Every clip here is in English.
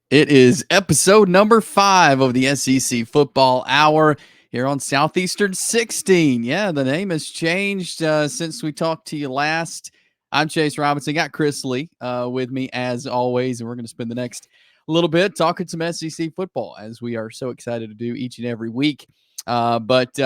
It is episode number 5 of the SEC Football Hour here on Southeastern 16. Yeah, the name has changed since we talked to you last. I'm Chase Robinson. Got Chris Lee with me as always, and we're going to spend the next little bit talking some SEC football as we are so excited to do each and every week. But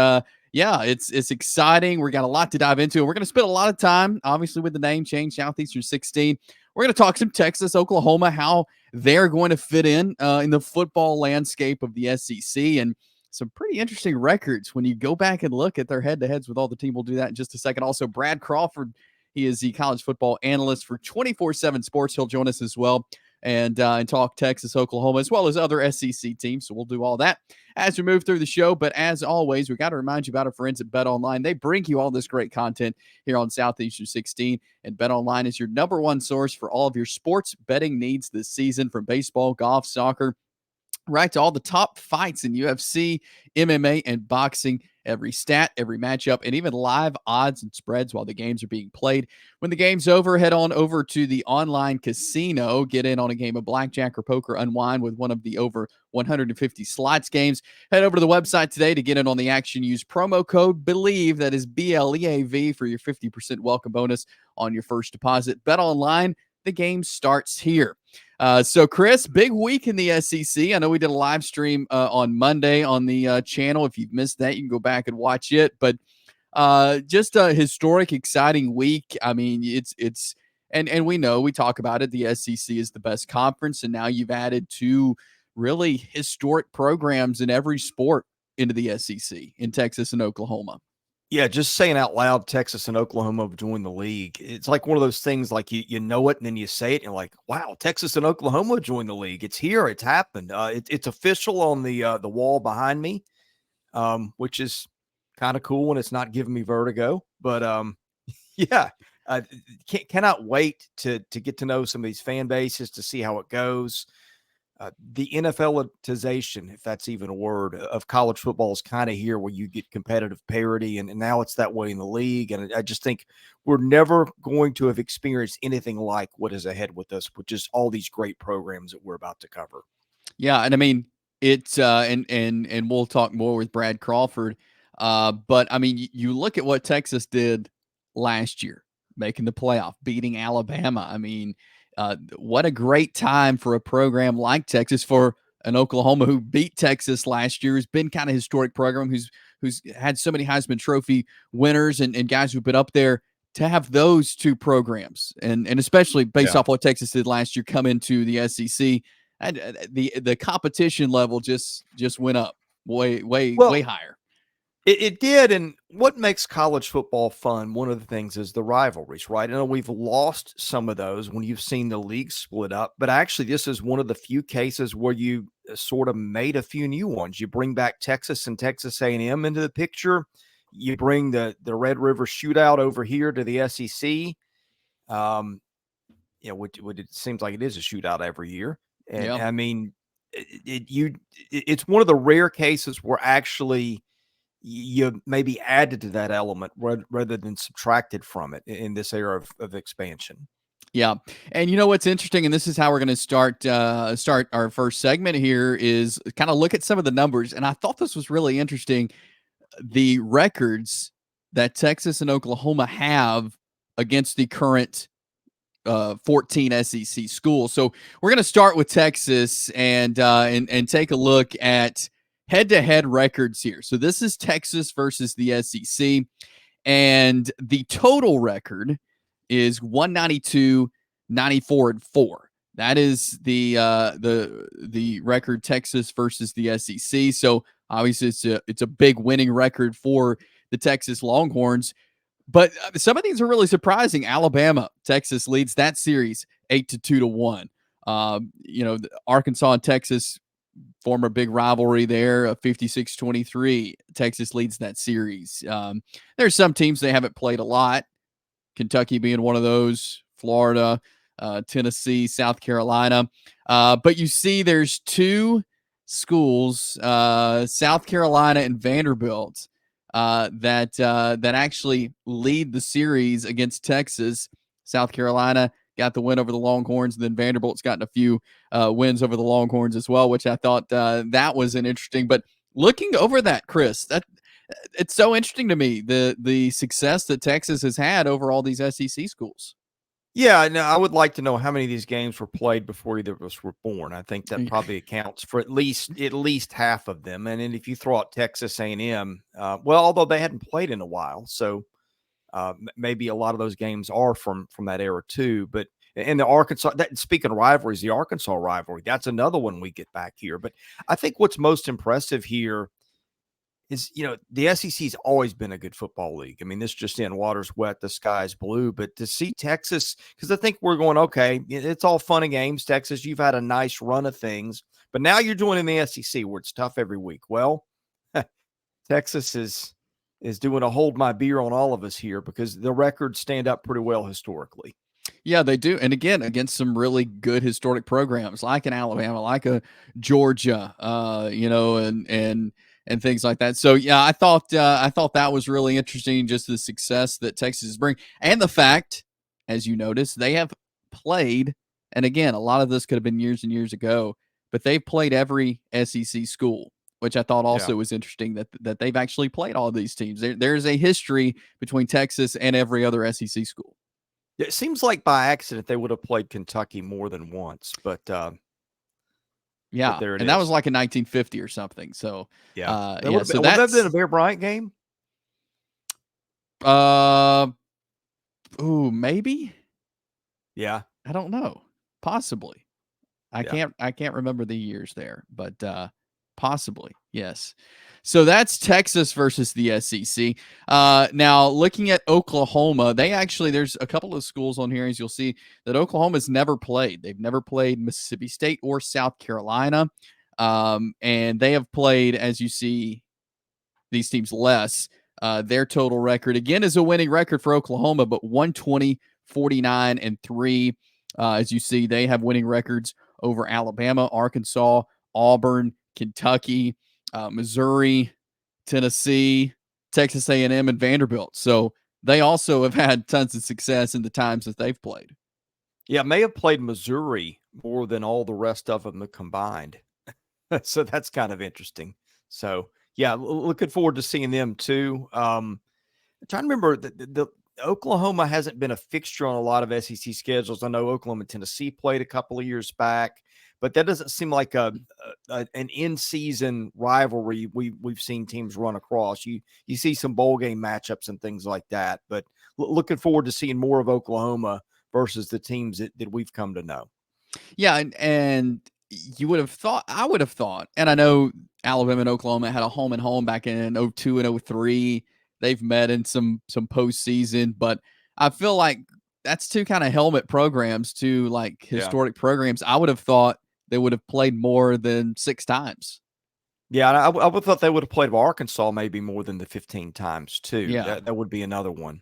yeah, it's exciting. We got a lot to dive into, and we're going to spend a lot of time, obviously, with the name change, Southeastern 16. We're going to talk some Texas, Oklahoma, how they're going to fit in the football landscape of the SEC, and some pretty interesting records when you go back and look at their head-to-heads with all the team. We'll do that in just a second. Also, Brad Crawford, he is the college football analyst for 24/7 Sports. He'll join us as well and talk Texas, Oklahoma, as well as other SEC teams. So we'll do all that as we move through the show. But as always, we got to remind you about our friends at Bet Online. They bring you all this great content here on Southeastern 16. And Bet Online is your number one source for all of your sports betting needs this season, from baseball, golf, soccer, right to all the top fights in UFC, MMA, and boxing. Every stat, every matchup, and even live odds and spreads while the games are being played. When the game's over, head on over to the online casino. Get in on a game of blackjack or poker. Unwind with one of the over 150 slots games. Head over to the website today to get in on the action. Use promo code BELIEVE, that is BLEAV, for your 50% welcome bonus on your first deposit. Bet Online, the game starts here. So, Chris, big week in the SEC. I know we did a live stream on Monday on the channel. If you've missed that, you can go back and watch it. But just a historic, exciting week. I mean, it's and we know, we talk about it, the SEC is the best conference, and now you've added two really historic programs in every sport into the SEC in Texas and Oklahoma. Yeah, just saying out loud, Texas and Oklahoma have joined the league. It's like one of those things, like you know it, and then you say it, and you're like, wow, Texas and Oklahoma joined the league. It's here. It's happened. It's official on the wall behind me, which is kind of cool, and it's not giving me vertigo. But yeah, cannot wait to get to know some of these fan bases, to see how it goes. The NFLization, if that's even a word, of college football is kind of here, where you get competitive parity, and now it's that way in the league. And I just think we're never going to have experienced anything like what is ahead with us, which is all these great programs that we're about to cover. Yeah, and I mean, it's and we'll talk more with Brad Crawford. But I mean, you look at what Texas did last year, making the playoff, beating Alabama. I mean, what a great time for a program like Texas, for an Oklahoma who beat Texas last year, has been kind of historic program, who's had so many Heisman Trophy winners and guys who've been up there, to have those two programs, and especially based off what Texas did last year, come into the SEC. And the competition level just went up way higher. It did, and what makes college football fun, one of the things, is the rivalries, right? I know we've lost some of those when you've seen the league split up, but actually this is one of the few cases where you sort of made a few new ones. You bring back Texas and Texas A&M into the picture. You bring the Red River Shootout over here to the SEC. Which it seems like it is a shootout every year. And I mean, it's one of the rare cases where actually you maybe added to that element rather than subtracted from it in this era of expansion. Yeah. And you know what's interesting, and this is how we're going to start our first segment here, is kind of look at some of the numbers. And I thought this was really interesting, the records that Texas and Oklahoma have against the current 14 SEC schools. So we're going to start with Texas and take a look at head-to-head records here. So this is Texas versus the SEC, and the total record is 192, 94, and 4. That is the record, Texas versus the SEC. So obviously it's a big winning record for the Texas Longhorns. But some of these are really surprising. Alabama, Texas leads that series 8-2-1. Arkansas and Texas form a big rivalry there, 56-23. Texas leads that series. There's some teams they haven't played a lot, Kentucky being one of those, Florida, Tennessee, South Carolina. But you see there's two schools, South Carolina and Vanderbilt, that actually lead the series against Texas. South Carolina got the win over the Longhorns, and then Vanderbilt's gotten a few wins over the Longhorns as well, which I thought that was an interesting. But looking over that, Chris, that it's so interesting to me the success that Texas has had over all these SEC schools. Yeah, no, I would like to know how many of these games were played before either of us were born. I think that probably accounts for at least half of them. And then if you throw out Texas A&M, well, although they hadn't played in a while, so maybe a lot of those games are from that era too. But in the Arkansas, speaking of rivalries, the Arkansas rivalry, that's another one we get back here. But I think what's most impressive here is, the SEC's always been a good football league. I mean, this just in, water's wet, the sky's blue. But to see Texas, because I think we're going, okay, it's all fun and games. Texas, you've had a nice run of things, but now you're doing in the SEC where it's tough every week. Well, Texas is doing a hold my beer on all of us here because the records stand up pretty well historically. Yeah, they do. And again, against some really good historic programs like an Alabama, like a Georgia, and things like that. So yeah, I thought that was really interesting, just the success that Texas is bringing, and the fact, as you noticed, they have played. And again, a lot of this could have been years and years ago, but they've played every SEC school, which I thought also was interesting that they've actually played all of these teams. There's a history between Texas and every other SEC school. It seems like by accident they would have played Kentucky more than once, but yeah, there it and is. that was like in 1950 or something. So so would that have been a Bear Bryant game? Maybe. Yeah, I don't know. Possibly. I can't remember the years there, but possibly, yes. So that's Texas versus the SEC. Now, looking at Oklahoma, there's a couple of schools on here, as you'll see, that Oklahoma's never played. They've never played Mississippi State or South Carolina. And they have played, as you see, these teams less. Their total record, again, is a winning record for Oklahoma, but 120, 49, and 3. As you see, they have winning records over Alabama, Arkansas, Auburn, Kentucky, Missouri, Tennessee, Texas A&M, and Vanderbilt. So they also have had tons of success in the times that they've played. Yeah, may have played Missouri more than all the rest of them combined. So that's kind of interesting. So, yeah, looking forward to seeing them too. I'm trying to remember, the Oklahoma hasn't been a fixture on a lot of SEC schedules. I know Oklahoma and Tennessee played a couple of years back, but that doesn't seem like an in-season rivalry we've seen teams run across. You see some bowl game matchups and things like that, but looking forward to seeing more of Oklahoma versus the teams that we've come to know. Yeah, and you would have thought, I would have thought, and I know Alabama and Oklahoma had a home and home back in 02 and 03. They've met in some postseason, but I feel like that's two kind of helmet programs, two like historic programs. I would have thought they would have played more than 6 times. Yeah, I would have thought they would have played Arkansas maybe more than the 15 times too. Yeah. That would be another one.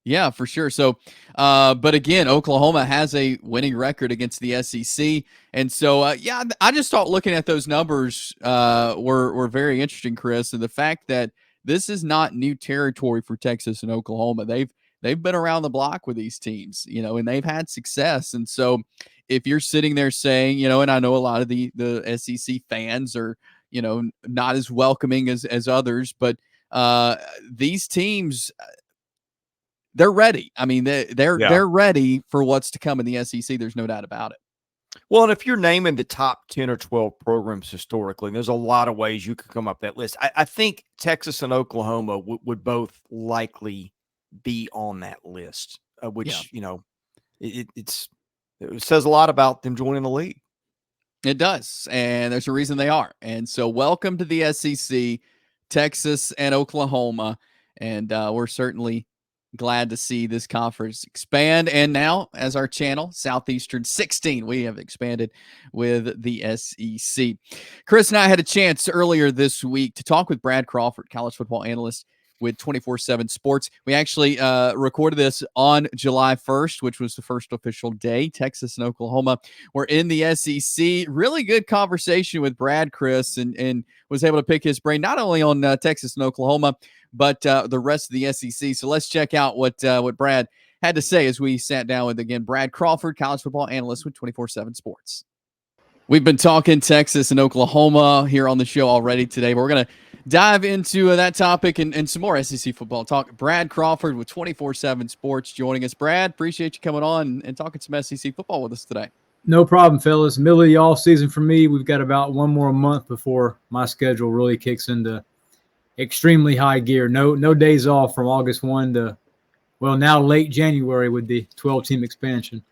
Yeah, for sure. So, but again, Oklahoma has a winning record against the SEC. And so, I just thought looking at those numbers were very interesting, Chris. And the fact that this is not new territory for Texas and Oklahoma. They've been around the block with these teams, and they've had success. And so if you're sitting there saying, and I know a lot of the SEC fans are, not as welcoming as others, but these teams, they're ready. I mean, they're ready for what's to come in the SEC. There's no doubt about it. Well, and if you're naming the top 10 or 12 programs historically, there's a lot of ways you could come up that list. I think Texas and Oklahoma would both likely be on that list, which, it says a lot about them joining the league. It does. And there's a reason they are. And so welcome to the SEC, Texas and Oklahoma. And we're certainly glad to see this conference expand. And now, as our channel, Southeastern 16, we have expanded with the SEC. Chris and I had a chance earlier this week to talk with Brad Crawford, college football analyst with 24/7 Sports. We actually recorded this on July 1st, which was the first official day. Texas and Oklahoma were in the SEC. Really good conversation with Brad, Chris, and was able to pick his brain not only on Texas and Oklahoma, but the rest of the SEC. So let's check out what Brad had to say as we sat down with, again, Brad Crawford, college football analyst with 24/7 Sports. We've been talking Texas and Oklahoma here on the show already today, but we're going to dive into that topic and some more SEC football talk. Brad Crawford with 24/7 Sports joining us. Brad, appreciate you coming on and talking some SEC football with us today. No problem, fellas. Middle of the off season for me. We've got about one more month before my schedule really kicks into extremely high gear. No days off from August 1 to, well, now late January with the 12-team expansion.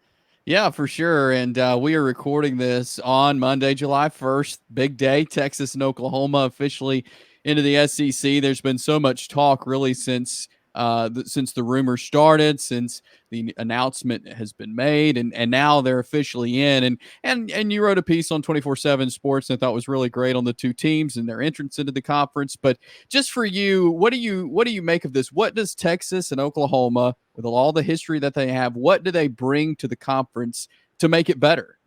Yeah, for sure. And we are recording this on Monday, July 1st. Big day. Texas and Oklahoma officially into the SEC. There's been so much talk really since the rumors started, since the announcement has been made, and now they're officially in. And you wrote a piece on 24/7 Sports that I thought was really great on the two teams and their entrance into the conference. But just for you, what do you make of this? What does Texas and Oklahoma, with all the history that they have, what do they bring to the conference to make it better?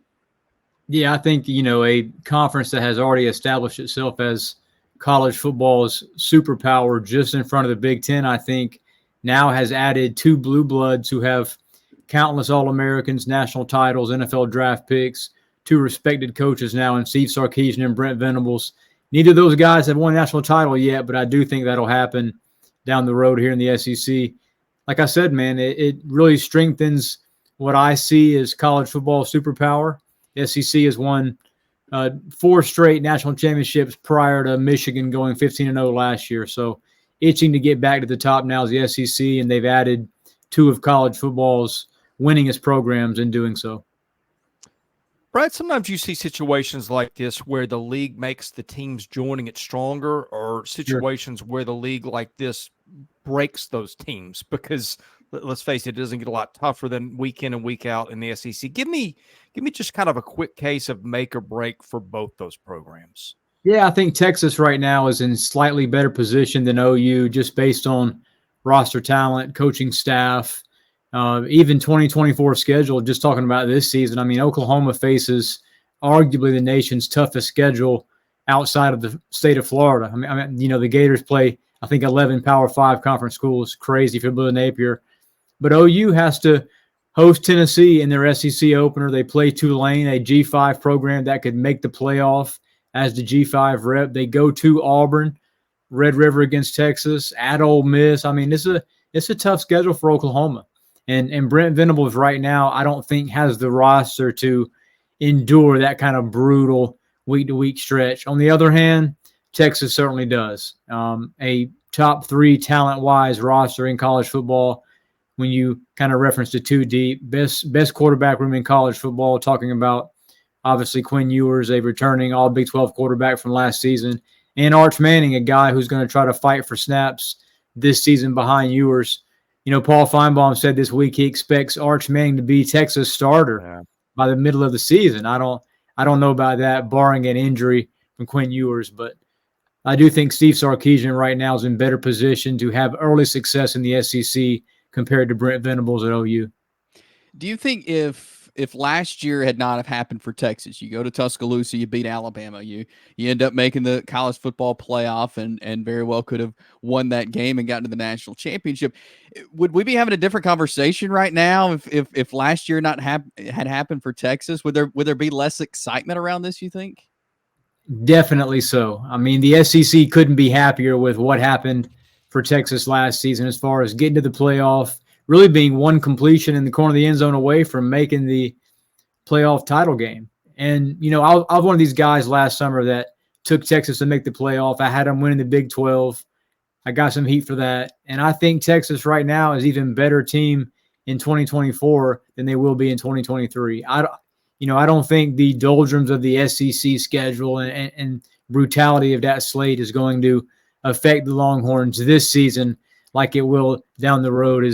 Yeah, I think, a conference that has already established itself as college football's superpower just in front of the Big Ten, I think now has added two blue bloods who have countless All-Americans, national titles, NFL draft picks, two respected coaches now in Steve Sarkisian and Brent Venables. Neither of those guys have won a national title yet, but I do think that'll happen down the road here in the SEC. Like I said, man, it really strengthens what I see as college football superpower. The SEC has won 4 straight national championships prior to Michigan going 15-0 last year. So itching to get back to the top now is the SEC, and they've added 2 of college football's winningest programs in doing so. Brad, sometimes you see situations like this where the league makes the teams joining it stronger, or situations where the league like this breaks those teams, because let's face it, it doesn't get a lot tougher than week in and week out in the SEC. Give me just kind of a quick case of make or break for both those programs. Yeah, I think Texas right now is in slightly better position than OU just based on roster talent, coaching staff, even 2024 schedule. Just talking about this season, I mean, Oklahoma faces arguably the nation's toughest schedule outside of the state of Florida. I mean, the Gators play, I think, 11 Power 5 conference schools. Crazy for Bill Napier. But OU has to host Tennessee in their SEC opener. They play Tulane, a G5 program that could make the playoff as the G5 rep. They go to Auburn, Red River against Texas, at Ole Miss. I mean, it's a tough schedule for Oklahoma. And Brent Venables right now, I don't think has the roster to endure that kind of brutal week-to-week stretch. On the other hand, Texas certainly does. A top 3 talent-wise roster in college football. When you kind of reference the 2 deep, best quarterback room in college football, talking about obviously Quinn Ewers, a returning all Big 12 quarterback from last season, and Arch Manning, a guy who's going to try to fight for snaps this season behind Ewers. Paul Feinbaum said this week he expects Arch Manning to be Texas starter by the middle of the season. I don't know about that, barring an injury from Quinn Ewers, but I do think Steve Sarkisian right now is in better position to have early success in the SEC compared to Brent Venables at OU. Do you think if last year had not have happened for Texas, you go to Tuscaloosa, you beat Alabama, you end up making the college football playoff and very well could have won that game and gotten to the national championship, would we be having a different conversation right now if last year had happened for Texas? Would there be less excitement around this, you think? Definitely so. I mean, the SEC couldn't be happier with what happened for Texas last season as far as getting to the playoff, really being one completion in the corner of the end zone away from making the playoff title game. And, I was one of these guys last summer that took Texas to make the playoff. I had them winning the Big 12. I got some heat for that. And I think Texas right now is even better team in 2024 than they will be in 2023. I don't think the doldrums of the SEC schedule and brutality of that slate is going to affect the Longhorns this season like it will down the road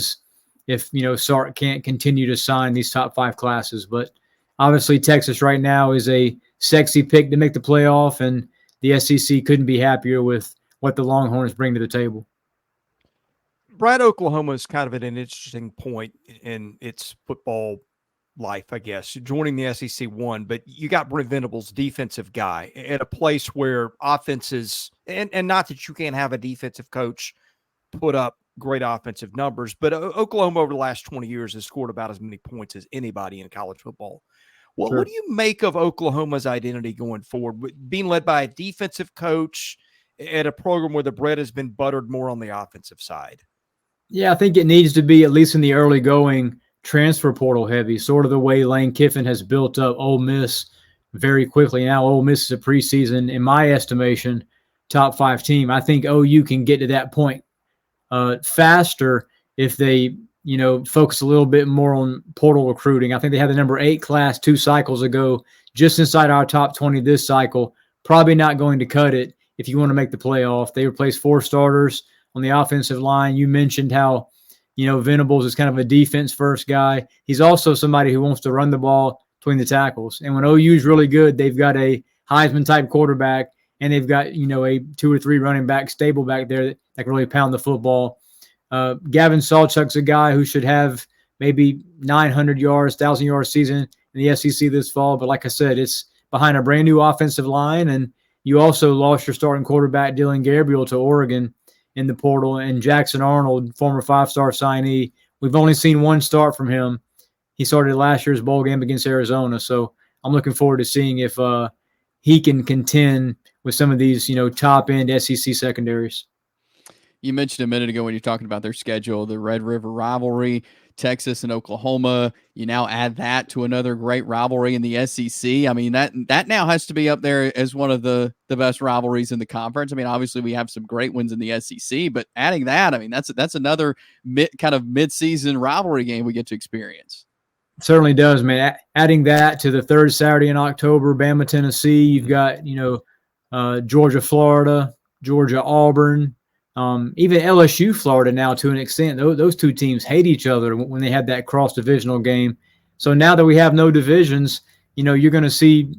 if Sark can't continue to sign these top 5 classes. But obviously Texas right now is a sexy pick to make the playoff, and the SEC couldn't be happier with what the Longhorns bring to the table. Brad, Oklahoma is kind of at an interesting point in its football life, I guess. Joining the SEC one, but you got Brent Venables, defensive guy, at a place where offenses, and not that you can't have a defensive coach put up great offensive numbers. But Oklahoma over the last 20 years has scored about as many points as anybody in college football. What do you make of Oklahoma's identity going forward? Being led by a defensive coach at a program where the bread has been buttered more on the offensive side? Yeah, I think it needs to be, at least in the early going, transfer portal heavy, sort of the way Lane Kiffin has built up Ole Miss very quickly. Now Ole Miss is a preseason, in my estimation, top 5 team. I think OU can get to that point faster if they focus a little bit more on portal recruiting. I think they had the number 8 class 2 cycles ago, just inside our top 20 this cycle. Probably not going to cut it if you want to make the playoff. They replaced 4 starters on the offensive line. You mentioned how, Venables is kind of a defense-first guy. He's also somebody who wants to run the ball between the tackles. And when OU is really good, they've got a Heisman-type quarterback, and they've got, a 2 or 3 running back stable back there that can really pound the football. Gavin Sawchuk's a guy who should have maybe 900 yards, 1,000-yard season in the SEC this fall. But like I said, it's behind a brand-new offensive line, and you also lost your starting quarterback, Dylan Gabriel, to Oregon in the portal, and Jackson Arnold, former 5-star signee. We've only seen 1 start from him. He started last year's bowl game against Arizona, so I'm looking forward to seeing if he can contend with some of these, top-end SEC secondaries. You mentioned a minute ago when you're talking about their schedule, the Red River rivalry, Texas and Oklahoma. You now add that to another great rivalry in the SEC. I mean, that now has to be up there as one of the best rivalries in the conference. I mean, obviously we have some great wins in the SEC, but adding that, I mean, that's another mid-season rivalry game we get to experience. It certainly does, man. Adding that to the 3rd Saturday in October, Bama, Tennessee. You've got, Georgia, Florida, Georgia, Auburn. Even LSU, Florida now to an extent. Those 2 teams hate each other when they had that cross-divisional game. So now that we have no divisions, you're going to see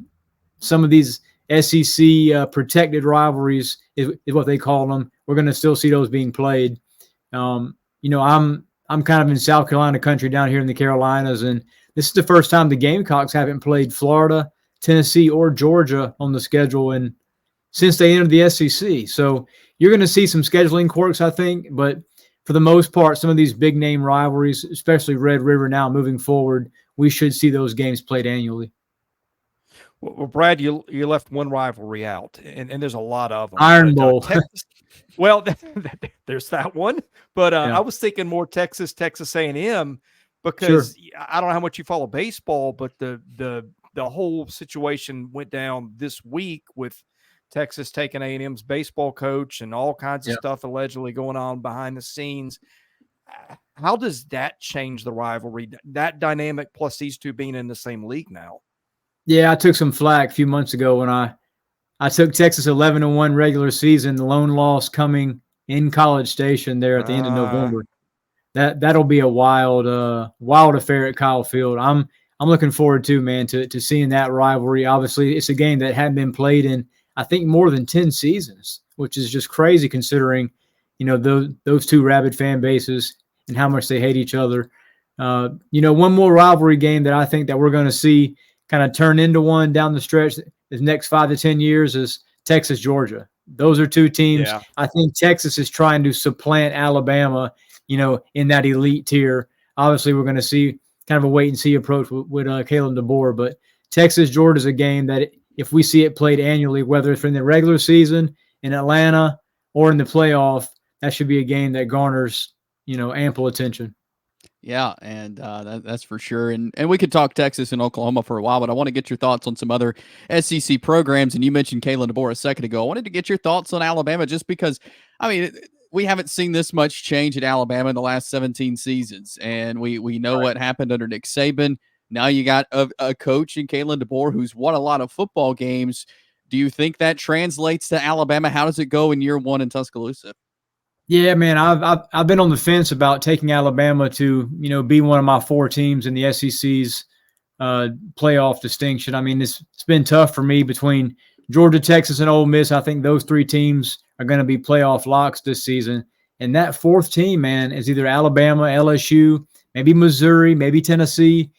some of these SEC protected rivalries is what they call them. We're going to still see those being played. I'm kind of in South Carolina country down here in the Carolinas, and this is the first time the Gamecocks haven't played Florida, Tennessee, or Georgia on the schedule since they entered the SEC. So you're going to see some scheduling quirks, I think, but for the most part, some of these big-name rivalries, especially Red River now moving forward, we should see those games played annually. Well, Brad, you left one rivalry out, and there's a lot of them. Iron Bowl. Texas, well, there's that one, but I was thinking more Texas A&M, because I don't know how much you follow baseball, but the whole situation went down this week with Texas taking A&M's baseball coach and all kinds of stuff allegedly going on behind the scenes. How does that change the rivalry, that dynamic, plus these 2 being in the same league now? Yeah, I took some flack a few months ago when I took Texas 11-1 regular season, the lone loss coming in College Station there at the end of November. That'll be a wild affair at Kyle Field. I'm looking forward to, man, to seeing that rivalry. Obviously, it's a game that hadn't been played in, I think, more than 10 seasons, which is just crazy considering, those 2 rabid fan bases and how much they hate each other. One more rivalry game that I think that we're going to see kind of turn into one down the stretch the next 5 to 10 years is Texas, Georgia. Those are 2 teams. Yeah. I think Texas is trying to supplant Alabama, in that elite tier. Obviously, we're going to see kind of a wait-and-see approach with Kalen DeBoer, but Texas, Georgia is a game that if we see it played annually, whether it's in the regular season, in Atlanta, or in the playoff, that should be a game that garners, ample attention. Yeah, and that's for sure. And we could talk Texas and Oklahoma for a while, but I want to get your thoughts on some other SEC programs. And you mentioned Kalen DeBoer a second ago. I wanted to get your thoughts on Alabama just because, I mean, we haven't seen this much change at Alabama in the last 17 seasons. And we know what happened under Nick Saban. Now you got a coach in Kalen DeBoer who's won a lot of football games. Do you think that translates to Alabama? How does it go in year 1 in Tuscaloosa? Yeah, man, I've been on the fence about taking Alabama to, be one of my 4 teams in the SEC's playoff distinction. I mean, it's been tough for me between Georgia, Texas, and Ole Miss. I think those 3 teams are going to be playoff locks this season. And that 4th team, man, is either Alabama, LSU, maybe Missouri, maybe Tennessee.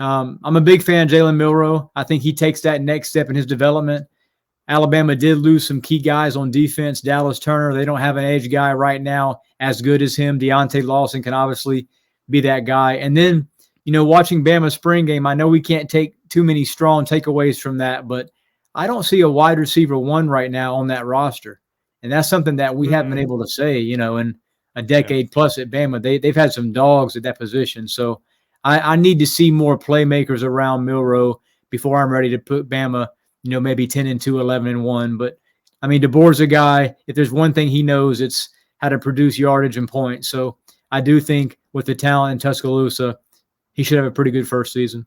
I'm a big fan of Jalen Milroe. I think he takes that next step in his development. Alabama did lose some key guys on defense. Dallas Turner, they don't have an edge guy right now as good as him. Deontay Lawson can obviously be that guy. And then, watching Bama spring game, I know we can't take too many strong takeaways from that, but I don't see a wide receiver one right now on that roster. And that's something that we haven't been able to say, in a decade plus at Bama. They've had some dogs at that position. So I need to see more playmakers around Milroe before I'm ready to put Bama, maybe 10-2, 11-1. But I mean, DeBoer's a guy, if there's one thing he knows, it's how to produce yardage and points. So I do think with the talent in Tuscaloosa, he should have a pretty good first season.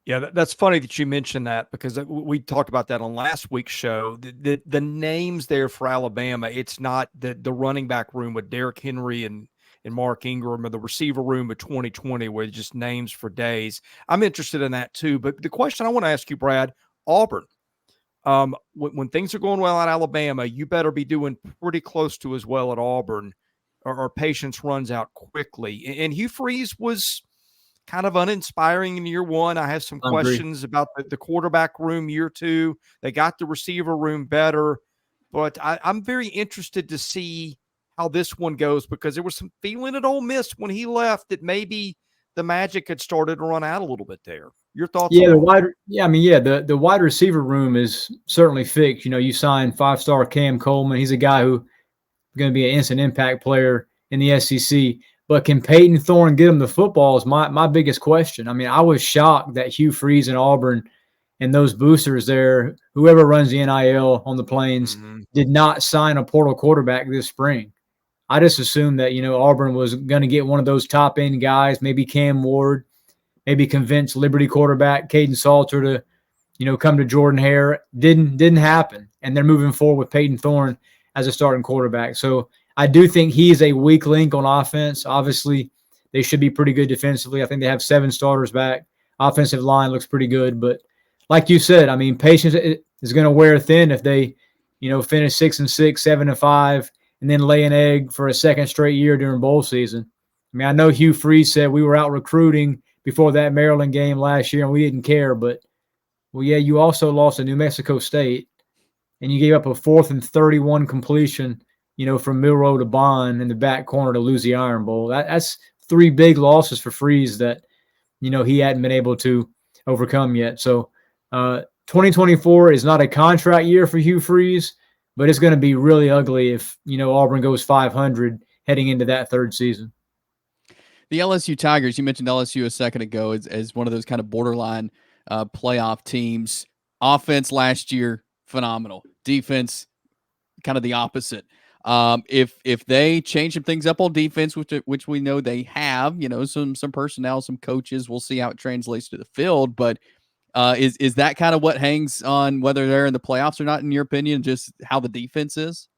Yeah, that's funny that you mentioned that, because we talked about that on last week's show. The names there for Alabama, it's not the running back room with Derrick Henry and Mark Ingram, or the receiver room of 2020 where just names for days. I'm interested in that too. But the question I want to ask you, Brad, Auburn, when things are going well at Alabama, you better be doing pretty close to as well at Auburn, or patience runs out quickly. And Hugh Freeze was kind of uninspiring in year one. I have some questions about the quarterback room year two. They got the receiver room better, but I'm very interested to see how this one goes, because there was some feeling at Ole Miss when he left that maybe the magic had started to run out a little bit there. Your thoughts? Yeah, the wide receiver room is certainly fixed. You sign 5-star Cam Coleman. He's a guy who's going to be an instant impact player in the SEC. But can Peyton Thorne get him the football is my biggest question. I mean, I was shocked that Hugh Freeze and Auburn and those boosters there, whoever runs the NIL on the Plains, did not sign a portal quarterback this spring. I just assumed that, Auburn was going to get one of those top-end guys, maybe Cam Ward, maybe convince Liberty quarterback Caden Salter to, come to Jordan Hare. Didn't happen. And they're moving forward with Peyton Thorne as a starting quarterback. So I do think he's a weak link on offense. Obviously, they should be pretty good defensively. I think they have 7 starters back. Offensive line looks pretty good. But like you said, I mean, patience is going to wear thin if they, finish 6-6, 7-5, and then lay an egg for a second straight year during bowl season. I mean, I know Hugh Freeze said we were out recruiting before that Maryland game last year and we didn't care. But, well, yeah, you also lost to New Mexico State, and you gave up a 4th and 31 completion, from Milroe to Bond in the back corner to lose the Iron Bowl. That's 3 big losses for Freeze that, he hadn't been able to overcome yet. So 2024 is not a contract year for Hugh Freeze, but it's going to be really ugly if, Auburn goes 500 heading into that third season. The LSU Tigers, you mentioned LSU a second ago as one of those kind of borderline playoff teams. Offense last year, phenomenal. Defense, kind of the opposite. If they change some things up on defense, which we know they have, some personnel, some coaches, we'll see how it translates to the field. But is that kind of what hangs on whether they're in the playoffs or not, in your opinion, just how the defense is?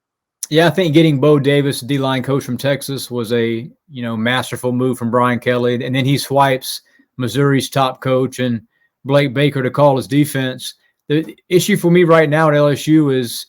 Yeah, I think getting Bo Davis, D-line coach from Texas, was a masterful move from Brian Kelly, and then he swipes Missouri's top coach and Blake Baker to call his defense. The issue for me right now at LSU is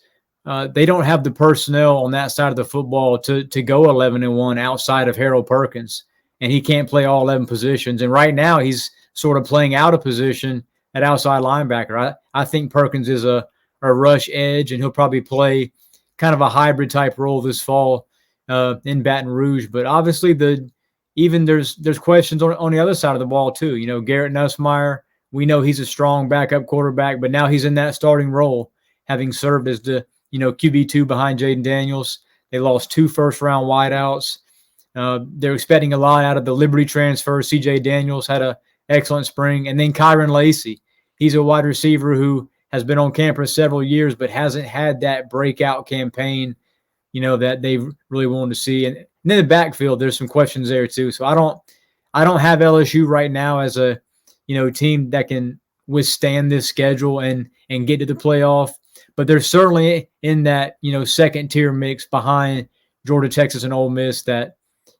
they don't have the personnel on that side of the football to go 11-1 outside of Harold Perkins, and he can't play all 11 positions. And right now he's sort of playing out of position at outside linebacker. I think Perkins is a rush edge, and he'll probably play kind of a hybrid type role this fall in Baton Rouge. But obviously there's questions on the other side of the ball too. Garrett Nussmeier, we know he's a strong backup quarterback, but now he's in that starting role, having served as the QB2 behind Jaden Daniels. They lost 2 first-round wideouts. They're expecting a lot out of the Liberty transfer. CJ Daniels had an excellent spring. And then Kyron Lacey. He's a wide receiver who has been on campus several years but hasn't had that breakout campaign, that they really wanted to see. And then the backfield, there's some questions there too. So I don't have LSU right now as a, team that can withstand this schedule and get to the playoff. But they're certainly in that, second tier mix behind Georgia, Texas, and Ole Miss that,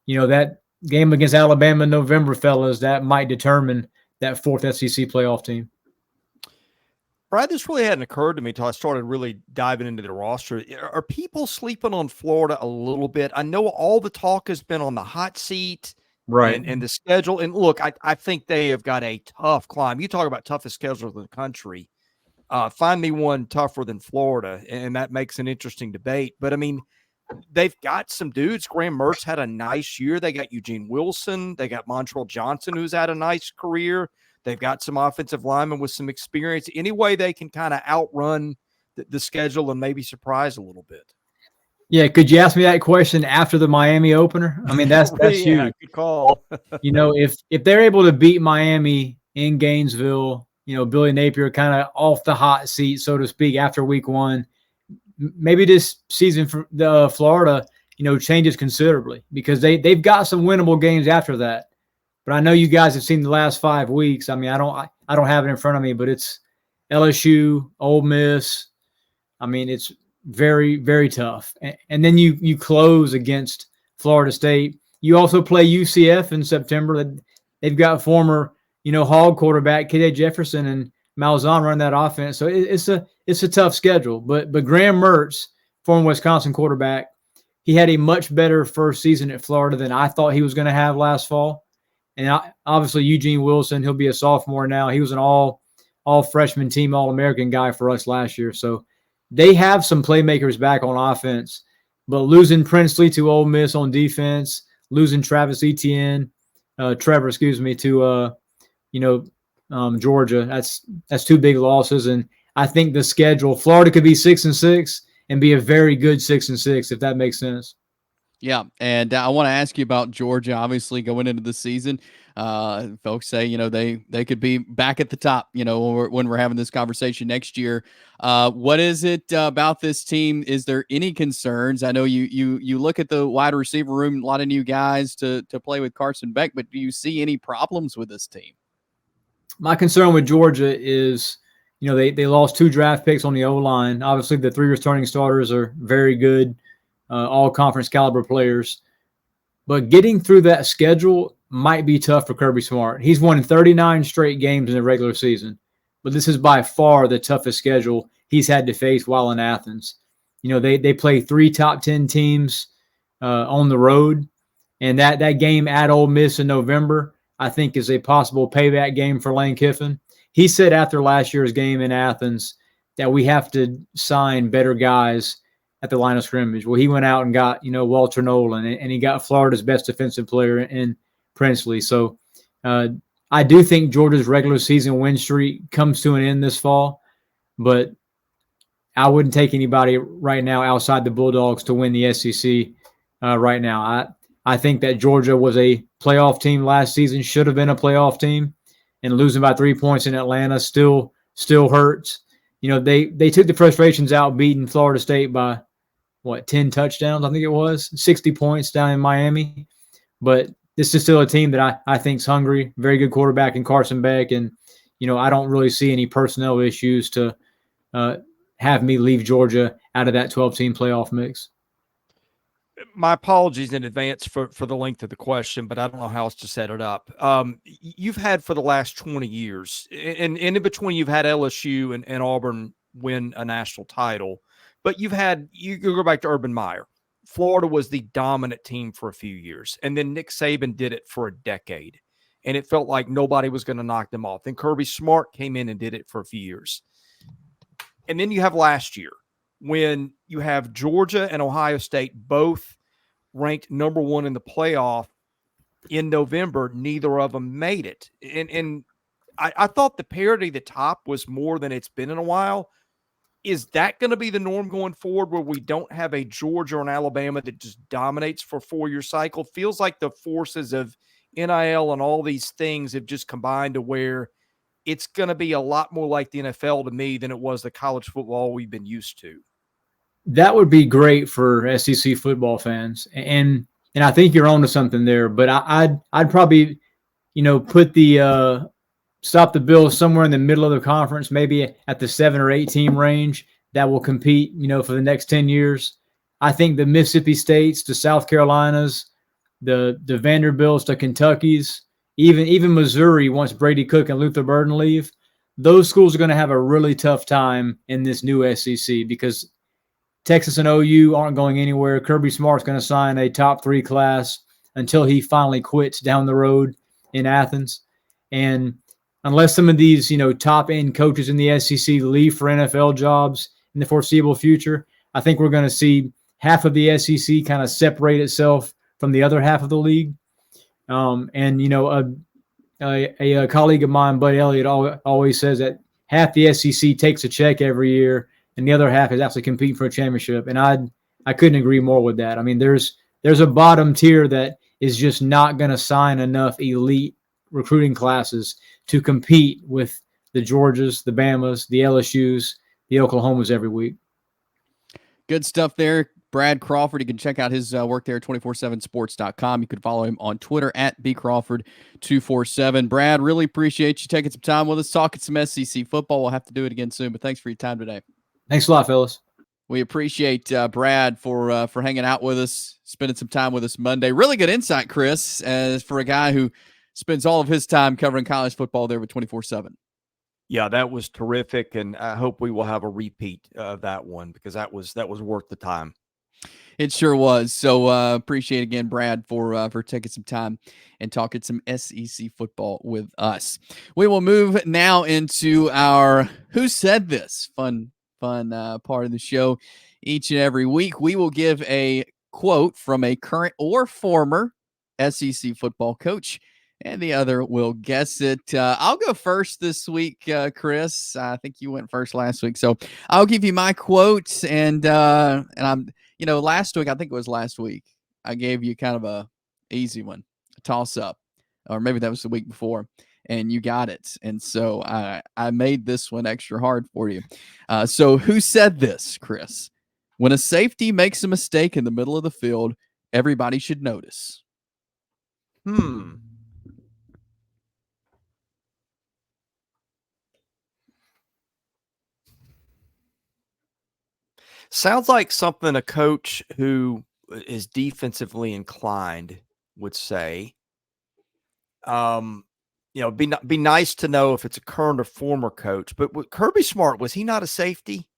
that game against Alabama in November, fellas, that might determine that 4th SEC playoff team. Brad, this really hadn't occurred to me until I started really diving into the roster. Are people sleeping on Florida a little bit? I know all the talk has been on the hot seat, right, and the schedule. And look, I think they have got a tough climb. You talk about toughest schedule in the country. Find me one tougher than Florida, and that makes an interesting debate. But, I mean, they've got some dudes. Graham Mertz had a nice year. They got Eugene Wilson. They got Montrell Johnson, who's had a nice career. They've got some offensive linemen with some experience. Any way they can kind of outrun the schedule and maybe surprise a little bit. Yeah, could you ask me that question after the Miami opener? I mean, that's huge. Good call. If they're able to beat Miami in Gainesville, Billy Napier kind of off the hot seat, so to speak, after week one, maybe this season for the Florida, changes considerably because they've got some winnable games after that. But I know you guys have seen the last 5 weeks. I mean, I don't have it in front of me, but it's LSU, Ole Miss. I mean, it's very, very tough. And then you close against Florida State. You also play UCF in September. They've got former, Hog quarterback KJ Jefferson and Malzahn run that offense. So it's a tough schedule. But Graham Mertz, former Wisconsin quarterback, he had a much better first season at Florida than I thought he was going to have last fall. And obviously Eugene Wilson, he'll be a sophomore now. He was an all freshman team, All-American guy for us last year. So they have some playmakers back on offense, but losing Princely to Ole Miss on defense, losing Trevor, to Georgia. That's 2 big losses, and I think the schedule, Florida could be 6-6 and be a very good 6-6 if that makes sense. Yeah, and I want to ask you about Georgia. Obviously, going into the season, folks say they could be back at the top. When we're having this conversation next year. What is it about this team? Is there any concerns? I know you look at the wide receiver room, a lot of new guys to play with Carson Beck, but do you see any problems with this team? My concern with Georgia is, they lost 2 draft picks on the O-line. Obviously, the 3 returning starters are very good. All conference caliber players, but getting through that schedule might be tough for Kirby Smart. He's won 39 straight games in the regular season, but this is by far the toughest schedule he's had to face while in Athens. They play 3 top 10 teams on the road, and that game at Ole Miss in November, I think, is a possible payback game for Lane Kiffin. He said after last year's game in Athens that we have to sign better guys at the line of scrimmage. Well, he went out and got, Walter Nolan, and he got Florida's best defensive player in Princely. So I do think Georgia's regular season win streak comes to an end this fall, but I wouldn't take anybody right now outside the Bulldogs to win the SEC right now. I think that Georgia was a playoff team last season, should have been a playoff team, and losing by 3 points in Atlanta still hurts. They took the frustrations out beating Florida State by 10 touchdowns, I think it was, 60 points down in Miami. But this is still a team that I think is hungry, very good quarterback in Carson Beck. And, I don't really see any personnel issues to have me leave Georgia out of that 12-team playoff mix. My apologies in advance for the length of the question, but I don't know how else to set it up. You've had for the last 20 years, and in between you've had LSU and Auburn win a national title, but you go back to Urban Meyer. Florida was the dominant team for a few years, and then Nick Saban did it for a decade, and it felt like nobody was going to knock them off. Then Kirby Smart came in and did it for a few years. And then you have last year when you have Georgia and Ohio State both ranked number 1 in the playoff in November. Neither of them made it. And I thought the parity at the top was more than it's been in a while. Is that going to be the norm going forward, where we don't have a Georgia or an Alabama that just dominates for a 4-year cycle? Feels like the forces of NIL and all these things have just combined to where it's going to be a lot more like the NFL to me than it was the college football we've been used to. That would be great for SEC football fans, and I think you're onto something there. But I'd probably, put the stop the Bills somewhere in the middle of the conference, maybe at the 7 or 8 team range that will compete, for the next 10 years. I think the Mississippi States, the South Carolinas, the Vanderbilts, the Kentuckys, even Missouri, once Brady Cook and Luther Burden leave, those schools are going to have a really tough time in this new SEC because Texas and OU aren't going anywhere. Kirby Smart's going to sign a top 3 class until he finally quits down the road in Athens. And unless some of these, top end coaches in the SEC leave for NFL jobs in the foreseeable future, I think we're going to see half of the SEC kind of separate itself from the other half of the league. A colleague of mine, Bud Elliott, always says that half the SEC takes a check every year, and the other half is actually competing for a championship. And I couldn't agree more with that. I mean, there's a bottom tier that is just not going to sign enough elite recruiting classes to compete with the Georgias, the Bamas, the LSUs, the Oklahomas every week. Good stuff there. Brad Crawford. You can check out his work there at 247sports.com. You can follow him on Twitter at bcrawford247. Brad, really appreciate you taking some time with us, talking some SEC football. We'll have to do it again soon, but thanks for your time today. Thanks a lot, fellas. We appreciate Brad for hanging out with us, spending some time with us Monday. Really good insight, Chris, as for a guy who spends all of his time covering college football there with 24/7. Yeah, that was terrific, and I hope we will have a repeat of that one because that was worth the time. It sure was. So appreciate again, Brad, for taking some time and talking some SEC football with us. We will move now into our Who Said This fun part of the show. Each and every week, we will give a quote from a current or former SEC football coach, and the other will guess it. I'll go first this week, Chris. I think you went first last week, so I'll give you my quotes. And I'm, last week, I think it was last week, I gave you kind of a easy one, a toss up, or maybe that was the week before, and you got it. And so I made this one extra hard for you. So who said this, Chris? When a safety makes a mistake in the middle of the field, everybody should notice. Sounds like something a coach who is defensively inclined would say. Be nice to know if it's a current or former coach. But with Kirby Smart, was he not a safety?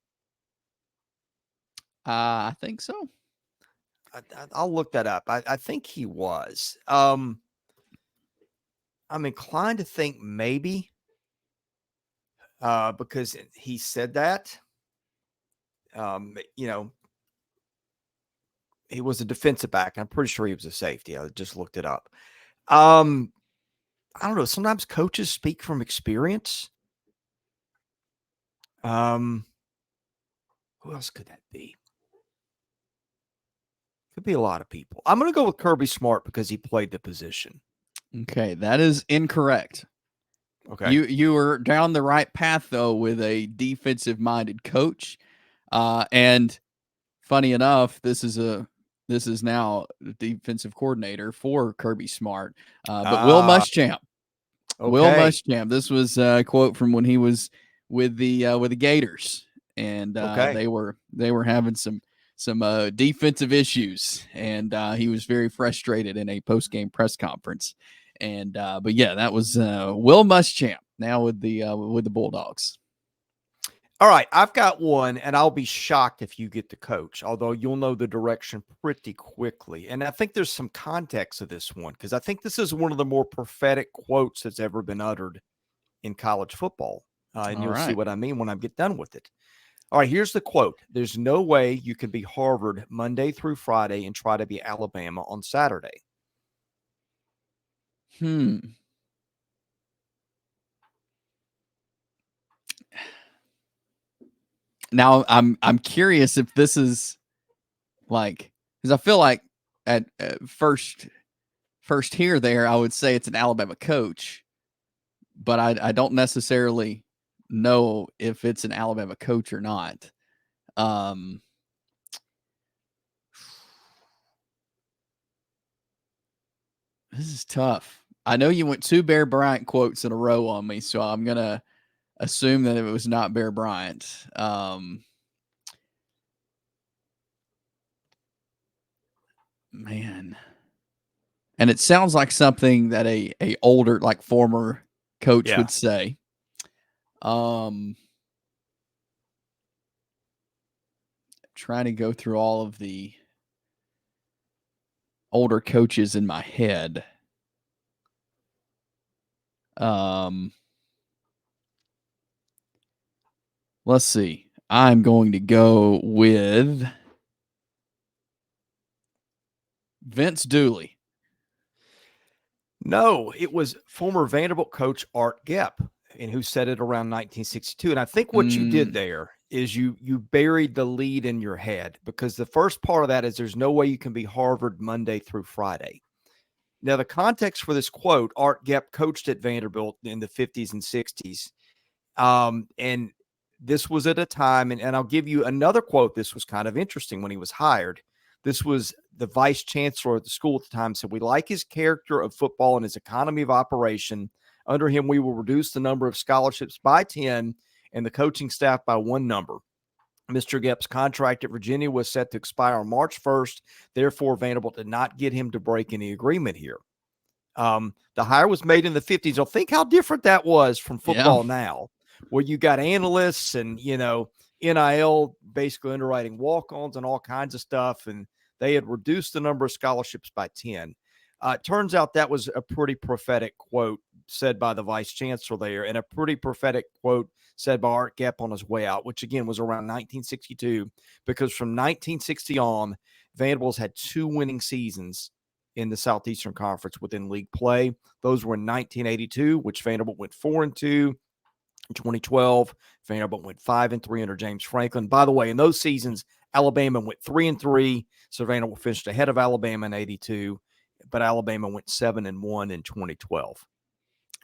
I think so. I'll look that up. I think he was. I'm inclined to think maybe because he said that. He was a defensive back. I'm pretty sure he was a safety. I just looked it up. I don't know. Sometimes coaches speak from experience. Who else could that be? Could be a lot of people. I'm going to go with Kirby Smart because he played the position. Okay, that is incorrect. Okay. You were down the right path, though, with a defensive-minded coach. And funny enough, this is now the defensive coordinator for Kirby Smart. But Will Muschamp. Okay. Will Muschamp. This was a quote from when he was with the Gators, and they were having some defensive issues, and he was very frustrated in a post-game press conference. And but yeah, that was Will Muschamp now with the Bulldogs. All right, I've got one, and I'll be shocked if you get the coach, although you'll know the direction pretty quickly. And I think there's some context to this one because I think this is one of the more prophetic quotes that's ever been uttered in college football. And you'll see what I mean when I get done with it. All right, here's the quote. There's no way you can be Harvard Monday through Friday and try to be Alabama on Saturday. Now I'm curious if this is like, because I feel like at first here there I would say it's an Alabama coach, but I don't necessarily know if it's an Alabama coach or not. This is tough. I know you went 2 Bear Bryant quotes in a row on me, so I'm gonna assume that it was not Bear Bryant. Man. And it sounds like something that a older, like former coach would say. Trying to go through all of the older coaches in my head. Let's see. I'm going to go with Vince Dooley. No, it was former Vanderbilt coach Art Gepp, and who said it around 1962. And I think what you did there is you buried the lead in your head, because the first part of that is there's no way you can be Harvard Monday through Friday. Now, the context for this quote, Art Gepp coached at Vanderbilt in the 50s and 60s. And this was at a time, and I'll give you another quote. This was kind of interesting when he was hired. This was the vice chancellor at the school at the time said, "We like his character of football and his economy of operation. Under him, we will reduce the number of scholarships by 10 and the coaching staff by 1 number. Mr. Gepp's contract at Virginia was set to expire on March 1st. Therefore, Vanderbilt did not get him to break any agreement here." The hire was made in the 50s. I'll think how different that was from football now, where you got analysts and, NIL basically underwriting walk-ons and all kinds of stuff. And they had reduced the number of scholarships by 10. It turns out that was a pretty prophetic quote said by the vice chancellor there, and a pretty prophetic quote said by Art Gepp on his way out, which again was around 1962, because from 1960 on, Vanderbilt's had 2 winning seasons in the Southeastern Conference within league play. Those were in 1982, which Vanderbilt went 4-2. In 2012, Vanderbilt went 5-3 under James Franklin. By the way, in those seasons, Alabama went 3-3. So Vanderbilt finished ahead of Alabama in 82, but Alabama went 7-1 in 2012.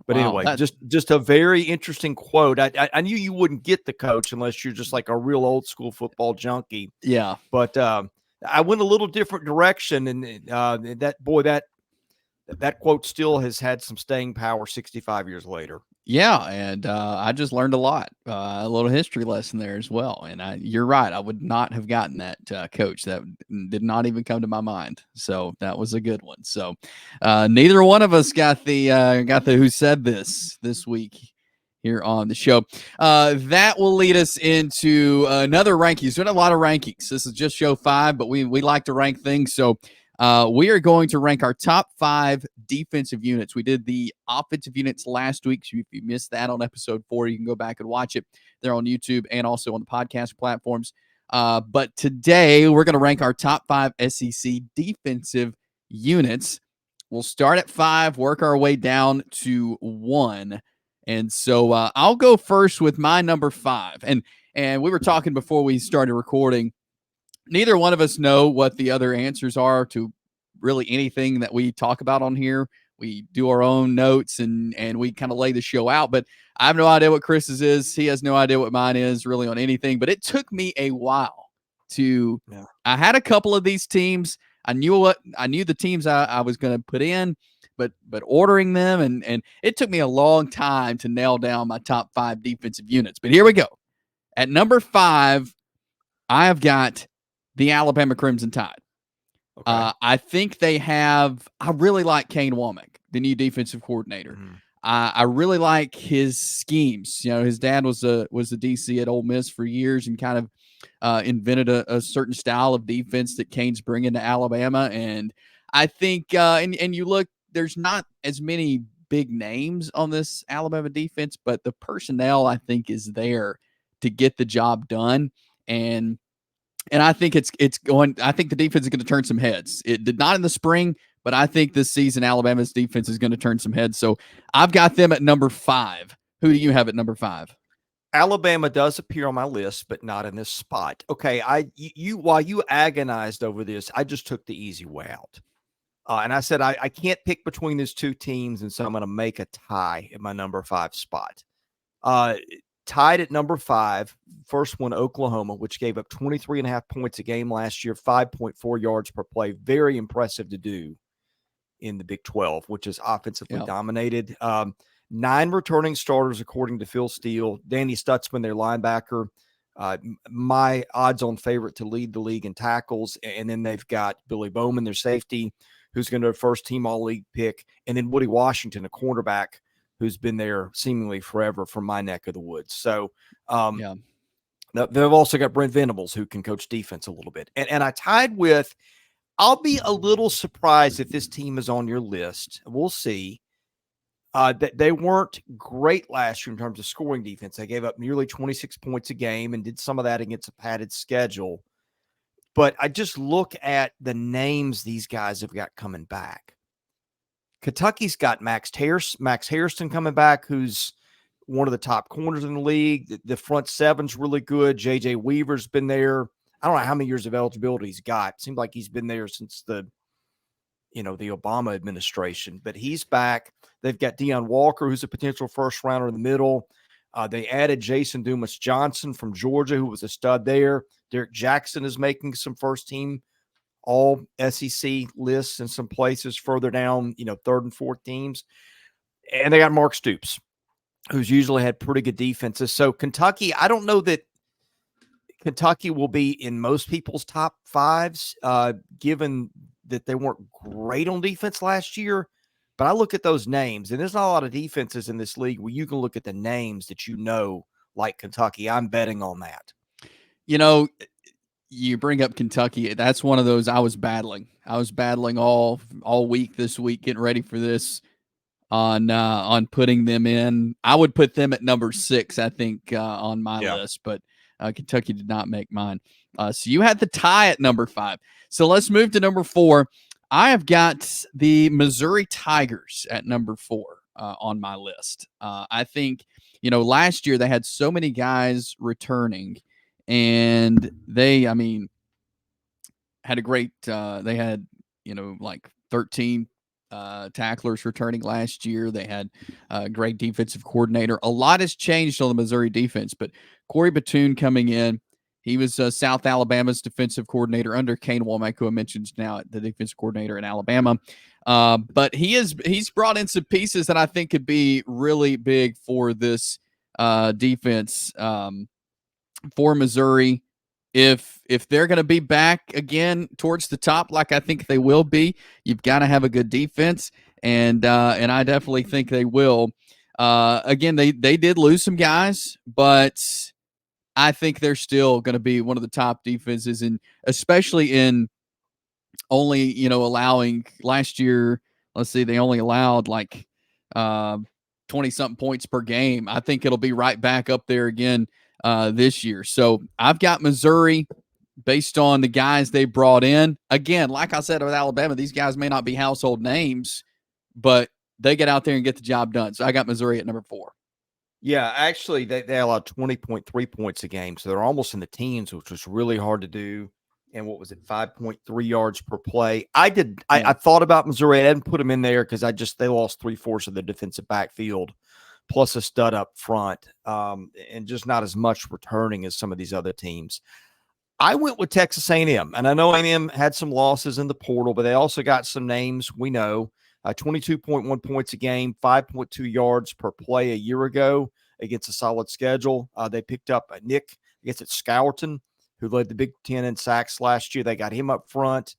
But anyway, just a very interesting quote. I knew you wouldn't get the coach unless you're just like a real old school football junkie. Yeah. But I went a little different direction, and that quote still has had some staying power 65 years later. Yeah, and I just learned a lot, a little history lesson there as well. And you're right, I would not have gotten that coach. That did not even come to my mind. So that was a good one. So neither one of us got the who said this week here on the show. That will lead us into another rankings. We're doing a lot of rankings. This is just show 5, but we like to rank things. So we are going to rank our top 5 defensive units. We did the offensive units last week. So if you missed that on episode 4, you can go back and watch it. They're on YouTube and also on the podcast platforms. But today we're going to rank our top 5 SEC defensive units. We'll start at 5, work our way down to 1. And so I'll go first with my number 5. And we were talking before we started recording. Neither one of us know what the other answers are to really anything that we talk about on here. We do our own notes and we kind of lay the show out, but I have no idea what Chris's is. He has no idea what mine is really on anything, but it took me a while I had a couple of these teams. I knew the teams I was going to put in, but ordering them and it took me a long time to nail down my top 5 defensive units. But here we go. At number 5, I have got the Alabama Crimson Tide. Okay. I think I really like Kane Womack, the new defensive coordinator. Mm-hmm. I really like his schemes. His dad was the DC at Ole Miss for years and kind of invented a certain style of defense that Kane's bringing to Alabama. And I think, and you look, there's not as many big names on this Alabama defense, but the personnel I think is there to get the job done. And I think I think the defense is going to turn some heads. It did not in the spring, but I think this season Alabama's defense is going to turn some heads. So I've got them at number 5. Who do you have at number 5? Alabama does appear on my list, but not in this spot. Okay, while you agonized over this, I just took the easy way out. And I said I can't pick between these 2 teams, and so I'm going to make a tie at my number 5 spot. Tied at number 5, first one, Oklahoma, which gave up 23.5 points a game last year, 5.4 yards per play. Very impressive to do in the Big 12, which is offensively dominated. 9 returning starters, according to Phil Steele. Danny Stutzman, their linebacker, my odds-on favorite to lead the league in tackles. And then they've got Billy Bowman, their safety, who's going to be a first-team all-league pick. And then Woody Washington, a cornerback, who's been there seemingly forever from my neck of the woods. So they've also got Brent Venables, who can coach defense a little bit. And I tied with, I'll be a little surprised if this team is on your list. We'll see. They weren't great last year in terms of scoring defense. They gave up nearly 26 points a game and did some of that against a padded schedule. But I just look at the names these guys have got coming back. Kentucky's got Max Harrison coming back, who's one of the top corners in the league. The front seven's really good. J.J. Weaver's been there. I don't know how many years of eligibility he's got. Seems like he's been there since the Obama administration, but he's back. They've got Deion Walker, who's a potential first rounder in the middle. They added Jason Dumas-Johnson from Georgia, who was a stud there. Derek Jackson is making some first team all SEC lists in some places further down, third and fourth teams. And they got Mark Stoops, who's usually had pretty good defenses. So Kentucky, I don't know that Kentucky will be in most people's top fives, given that they weren't great on defense last year. But I look at those names, and there's not a lot of defenses in this league where you can look at the names that like Kentucky. I'm betting on that. You bring up Kentucky. That's one of those I was battling. all week this week, getting ready for this on putting them in. I would put them at number 6, I think, on my list, but Kentucky did not make mine. So you had the tie at number 5. So let's move to number 4. I have got the Missouri Tigers at number 4 on my list. I think, last year they had so many guys returning, and they, had a great, they had, like 13 tacklers returning last year. They had a great defensive coordinator. A lot has changed on the Missouri defense, but Corey Batoon coming in, he was South Alabama's defensive coordinator under Kane Womack, who I mentioned now, the defensive coordinator in Alabama. But he's brought in some pieces that I think could be really big for this defense for Missouri. If they're going to be back again towards the top, like I think they will be, you've got to have a good defense, and I definitely think they will. Again, they did lose some guys, but I think they're still going to be one of the top defenses, and especially in only, allowing last year, let's see, they only allowed like 20-something points per game. I think it'll be right back up there again this year. So I've got Missouri based on the guys they brought in. Again, like I said with Alabama, these guys may not be household names, but they get out there and get the job done. So I got Missouri at number 4. Yeah, actually, they allowed 20.3 points a game, so they're almost in the teens, which was really hard to do. And what was it, 5.3 yards per play? I thought about Missouri. I didn't put them in there because they lost 3/4 of the defensive backfield, plus a stud up front, and just not as much returning as some of these other teams. I went with Texas A&M, and I know A&M had some losses in the portal, but they also got some names we know. 22.1 points a game, 5.2 yards per play a year ago against a solid schedule. They picked up Nick, I guess it's Scourton, who led the Big Ten in sacks last year. They got him up front.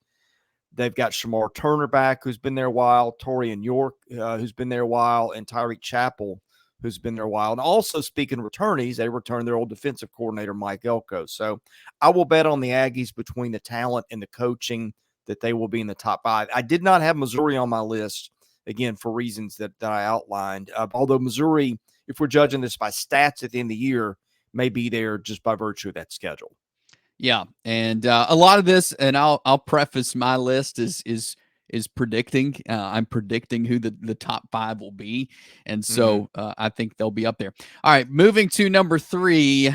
They've got Shamar Turner back, who's been there a while, Torian York, who's been there a while, and Tyreek Chappell, who's been there a while. And also, speaking of returnees, they returned their old defensive coordinator, Mike Elko. So I will bet on the Aggies between the talent and the coaching that they will be in the top 5. I did not have Missouri on my list, again, for reasons that I outlined. Although Missouri, if we're judging this by stats at the end of the year, may be there just by virtue of that schedule. Yeah, and a lot of this, and I'll preface my list is predicting. I'm predicting who the top 5 will be, and so I think they'll be up there. All right, moving to number 3,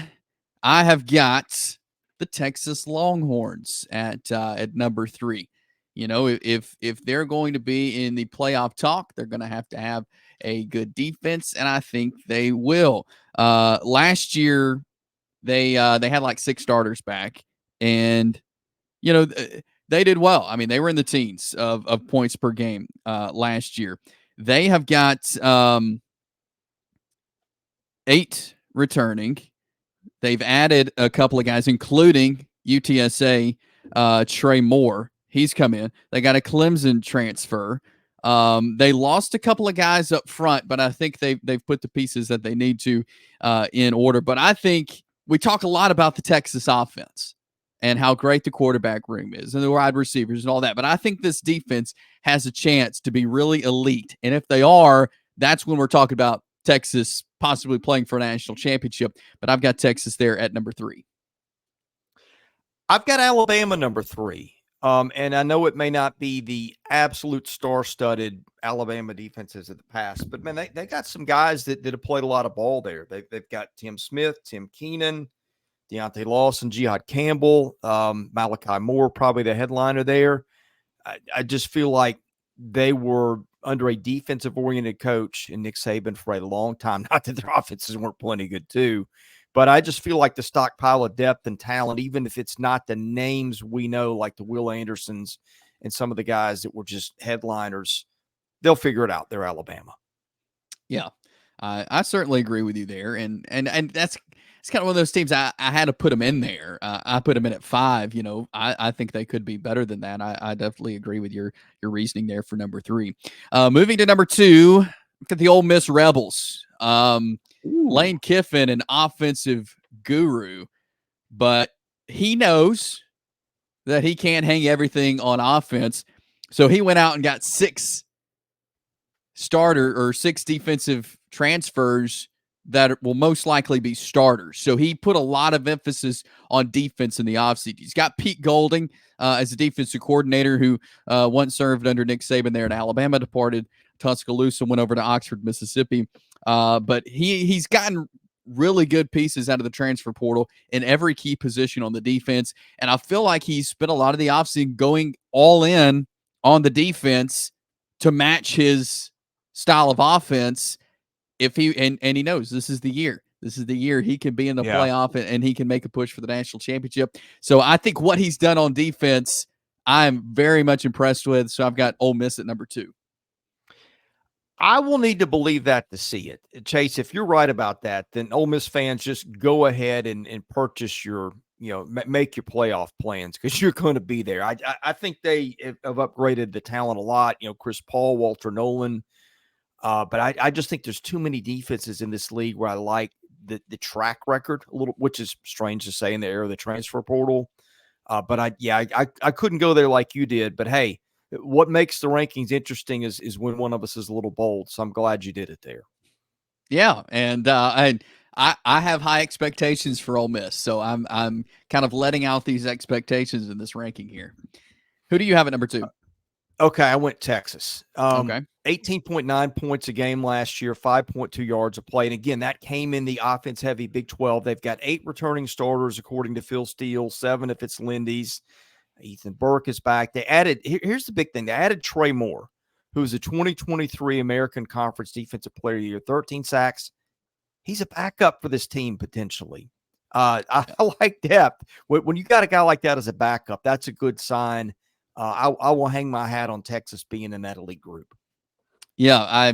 I have got the Texas Longhorns at number 3. If they're going to be in the playoff talk, they're going to have a good defense, and I think they will. Last year, they had like 6 starters back, and they did well. I mean, they were in the teens of points per game last year. They have got 8 returning. They've added a couple of guys, including UTSA Trey Moore. He's come in. They got a Clemson transfer. They lost a couple of guys up front, but I think they've put the pieces that they need to in order. But I think we talk a lot about the Texas offense and how great the quarterback room is and the wide receivers and all that. But I think this defense has a chance to be really elite. And if they are, that's when we're talking about Texas possibly playing for a national championship. But I've got Texas there at number 3. I've got Alabama number 3. And I know it may not be the absolute star-studded Alabama defenses of the past, but man, they got some guys that have played a lot of ball there. They've got Tim Smith, Tim Keenan, Deontay Lawson, Jihad Campbell, Malachi Moore, probably the headliner there. I just feel like they were under a defensive-oriented coach in Nick Saban for a long time. Not that their offenses weren't plenty good too, but I just feel like the stockpile of depth and talent, even if it's not the names we know, like the Will Andersons and some of the guys that were just headliners, they'll figure it out. They're Alabama. Yeah, I certainly agree with you there, and that's it's kind of one of those teams I had to put them in there. I put them in at 5. You know, I think they could be better than that. I definitely agree with your reasoning there for number 3. Moving to number 2, look at the Ole Miss Rebels. Lane Kiffin, an offensive guru, but he knows that he can't hang everything on offense, so he went out and got 6 defensive transfers that will most likely be starters. So he put a lot of emphasis on defense in the offseason. He's got Pete Golding as a defensive coordinator who once served under Nick Saban there in Alabama, departed Tuscaloosa, went over to Oxford, Mississippi. But he's gotten really good pieces out of the transfer portal in every key position on the defense. And I feel like he's spent a lot of the offseason going all in on the defense to match his style of offense. If he and he knows this is the year. This is the year he can be in the playoff and he can make a push for the national championship. So I think what he's done on defense, I'm very much impressed with. So I've got Ole Miss at number 2. I will need to believe that to see it. Chase, if you're right about that, then Ole Miss fans just go ahead and purchase your, make your playoff plans because you're going to be there. I think they have upgraded the talent a lot. Chris Paul, Walter Nolan. But I just think there's too many defenses in this league where I like the track record a little, which is strange to say in the era of the transfer portal. But I couldn't go there like you did. But hey, what makes the rankings interesting is when one of us is a little bold. So I'm glad you did it there. Yeah, and I have high expectations for Ole Miss, so I'm kind of letting out these expectations in this ranking here. Who do you have at number 2? Okay, I went Texas. Okay. 18.9 points a game last year, 5.2 yards a play. And again, that came in the offense-heavy Big 12. They've got 8 returning starters, according to Phil Steele, 7 if it's Lindy's. Ethan Burke is back. They added – here's the big thing. They added Trey Moore, who's a 2023 American Conference Defensive Player of the Year, 13 sacks. He's a backup for this team potentially. I like depth. When you got a guy like that as a backup, that's a good sign. I will hang my hat on Texas being in that elite group. Yeah,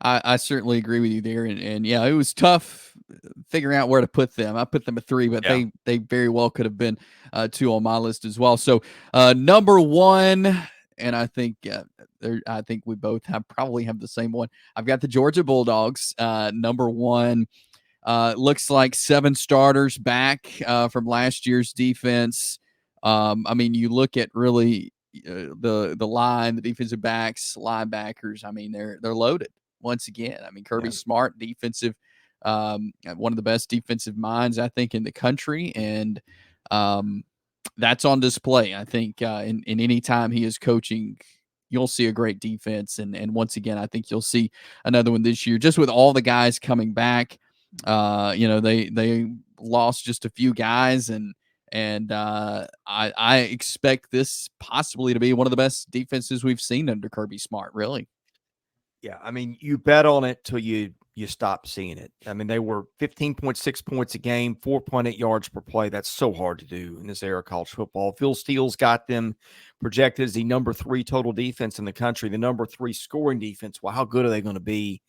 I certainly agree with you there, and yeah, it was tough figuring out where to put them. I put them at 3, but they very well could have been 2 on my list as well. So number 1, and I think we both probably have the same one. I've got the Georgia Bulldogs. Number 1 looks like 7 starters back from last year's defense. I mean, you look at really. The line, the defensive backs, linebackers. I mean, they're loaded once again. I mean, Kirby Smart, defensive, one of the best defensive minds I think in the country, and that's on display. I think in any time he is coaching, you'll see a great defense, and once again, I think you'll see another one this year. Just with all the guys coming back, they lost just a few guys and I expect this possibly to be one of the best defenses we've seen under Kirby Smart, really. Yeah, I mean, you bet on it till you stop seeing it. I mean, they were 15.6 points a game, 4.8 yards per play. That's so hard to do in this era of college football. Phil Steele's got them projected as the number 3 total defense in the country, the number 3 scoring defense. Well, how good are they going to be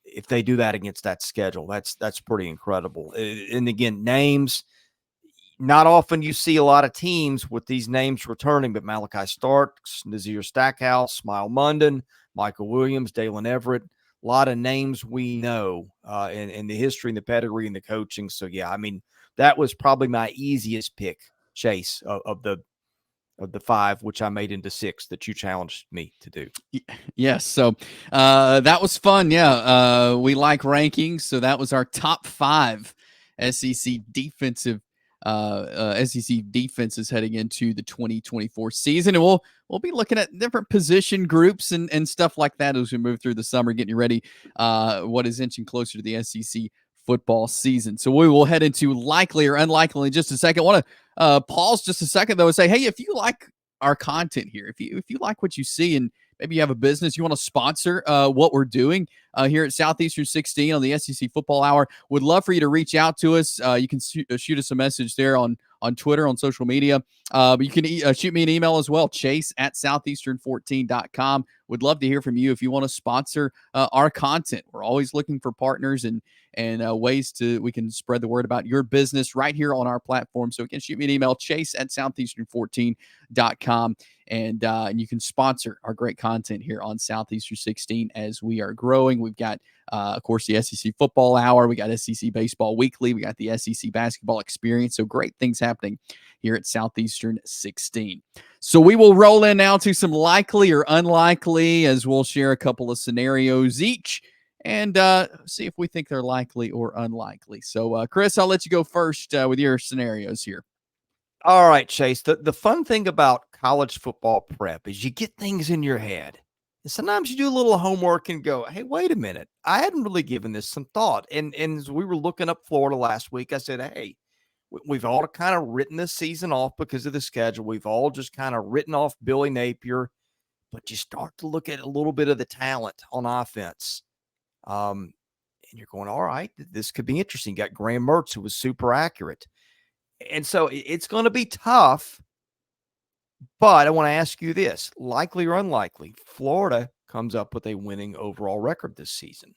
if they do that against that schedule? That's pretty incredible. And again, names – not often you see a lot of teams with these names returning, but Malachi Starks, Nazir Stackhouse, Smile Munden, Michael Williams, Dalen Everett, a lot of names we know in the history and the pedigree and the coaching. So, yeah, I mean, that was probably my easiest pick, Chase, of the of the 5, which I made into 6 that you challenged me to do. Yes. So that was fun. Yeah. We like rankings. So that was our top 5 SEC defensive SEC defenses heading into the 2024 season. And we'll be looking at different position groups and stuff like that as we move through the summer, getting you ready what is inching closer to the SEC football season. So we will head into likely or unlikely in just a second. I want to pause just a second though and say, hey, if you like our content here, if you like what you see and maybe you have a business, you want to sponsor what we're doing here at Southeastern 16 on the SEC Football Hour, would love for you to reach out to us. You can shoot us a message there on Twitter, on social media. But you can shoot me an email as well, chase@southeastern14.com. Would love to hear from you if you want to sponsor our content. We're always looking for partners and ways we can spread the word about your business right here on our platform. So you can shoot me an email, chase@southeastern14.com. And you can sponsor our great content here on Southeastern 16 as we are growing. We've got, of course, the SEC Football Hour. We got SEC Baseball Weekly. We got the SEC Basketball Experience. So great things happening here at Southeastern 16. So we will roll in now to some likely or unlikely as we'll share a couple of scenarios each and see if we think they're likely or unlikely. So, Chris, I'll let you go first with your scenarios here. All right, Chase. The fun thing about college football prep is you get things in your head. And sometimes you do a little homework and go, hey, wait a minute. I hadn't really given this some thought. And as we were looking up Florida last week, I said, hey, we've all kind of written this season off because of the schedule. We've all just kind of written off Billy Napier. But you start to look at a little bit of the talent on offense. And you're going, all right, this could be interesting. You got Graham Mertz, who was super accurate. And so it's going to be tough, but I want to ask you this, likely or unlikely, Florida comes up with a winning overall record this season.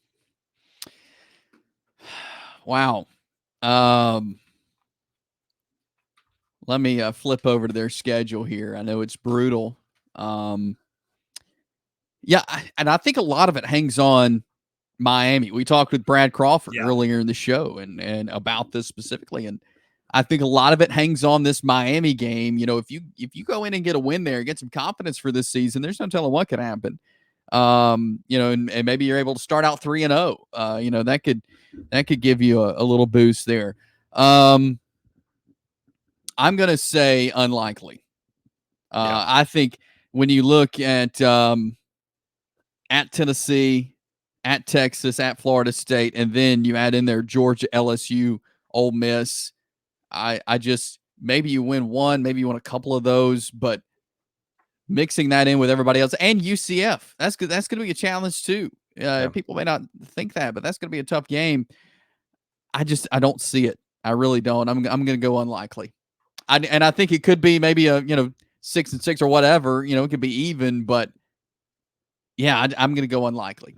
Wow. Let me flip over to their schedule here. I know it's brutal. Yeah, and I think a lot of it hangs on Miami. We talked with Brad Crawford earlier in the show and about this specifically, and I think a lot of it hangs on this Miami game. You know, if you go in and get a win there, get some confidence for this season, there's no telling what could happen. You know, and maybe you're able to start out 3-0. You know, that could give you a little boost there. I'm gonna say unlikely. I think when you look at Tennessee, at Texas, at Florida State, and then you add in there Georgia, LSU, Ole Miss. I just, maybe you win one, maybe you win a couple of those, but mixing that in with everybody else and UCF, that's good. That's going to be a challenge too. People may not think that, but that's going to be a tough game. I don't see it. I really don't. I'm going to go unlikely. I think it could be maybe a 6-6 or whatever. You know, it could be even, but yeah, I'm going to go unlikely.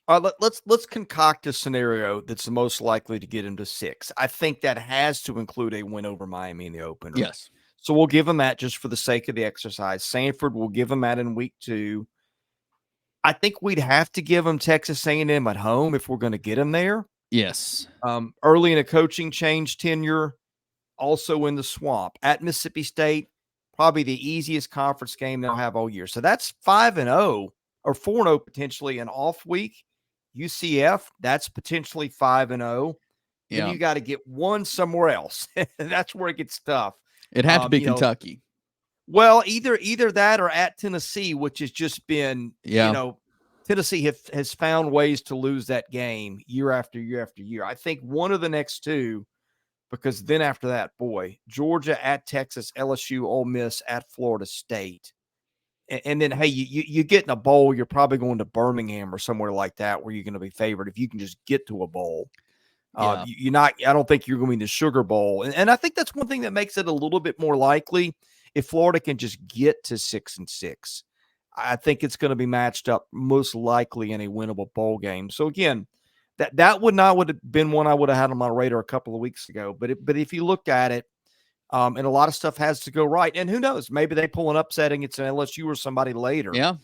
All right, let's concoct a scenario that's the most likely to get him to 6. I think that has to include a win over Miami in the opener. Yes. So we'll give them that just for the sake of the exercise. Sanford, we'll give them that in week 2. I think we'd have to give them Texas A&M at home if we're going to get them there. Yes. Early in a coaching change tenure, also in the swamp. At Mississippi State, probably the easiest conference game they'll have all year. So that's 5-0 or 4-0 potentially an off week. UCF, that's potentially 5-0. Yeah. And you got to get one somewhere else. That's where it gets tough. It had to be Kentucky. Well, either that or at Tennessee, which has just been, Tennessee has found ways to lose that game year after year after year. I think one of the next two, because then after that, boy, Georgia at Texas, LSU, Ole Miss at Florida State. And then, hey, you get in a bowl, you're probably going to Birmingham or somewhere like that where you're going to be favored if you can just get to a bowl. I don't think you're going to be in the Sugar Bowl. And I think that's one thing that makes it a little bit more likely if Florida can just get to 6-6. I think it's going to be matched up most likely in a winnable bowl game. So, again, that would have been one I would have had on my radar a couple of weeks ago. But if you look at it, and a lot of stuff has to go right. And who knows? Maybe they pull an upset and it's an LSU or somebody later. Yeah.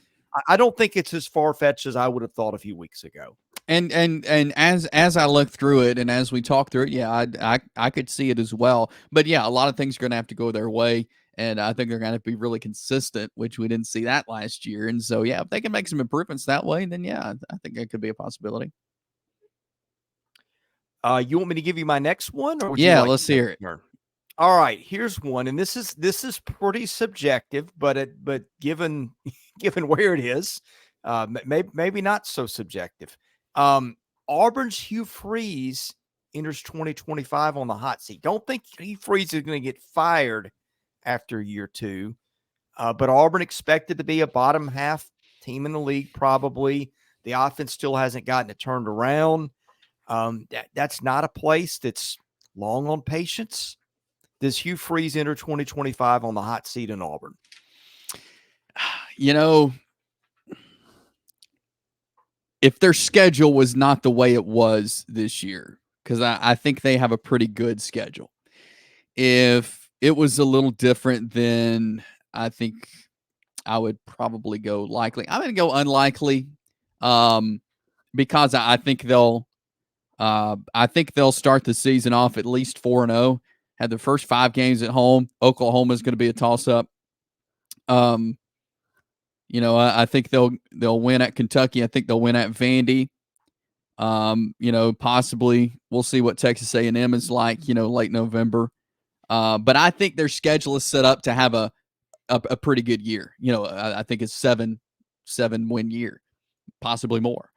I don't think it's as far-fetched as I would have thought a few weeks ago. And as I look through it and as we talk through it, I could see it as well. But yeah, a lot of things are going to have to go their way. And I think they're going to be really consistent, which we didn't see that last year. And so, yeah, if they can make some improvements that way, then yeah, I think it could be a possibility. You want me to give you my next one, or would you Yeah, like let's to take hear a it. turn? All right, here's one, and this is pretty subjective, but given given where it is, maybe not so subjective. Auburn's Hugh Freeze enters 2025 on the hot seat. Don't think Hugh Freeze is going to get fired after year 2, but Auburn expected to be a bottom half team in the league. Probably the offense still hasn't gotten it turned around. That's not a place that's long on patience. Does Hugh Freeze enter 2025 on the hot seat in Auburn? You know, if their schedule was not the way it was this year, because I think they have a pretty good schedule. If it was a little different, then I think I would probably go likely. I'm going to go unlikely, because I think they'll start the season off at least 4-0. Had the first 5 games at home. Oklahoma is going to be a toss-up. I think they'll win at Kentucky. I think they'll win at Vandy. Possibly we'll see what Texas A&M is like, late November. But I think their schedule is set up to have a pretty good year. I think it's 7-win year, possibly more.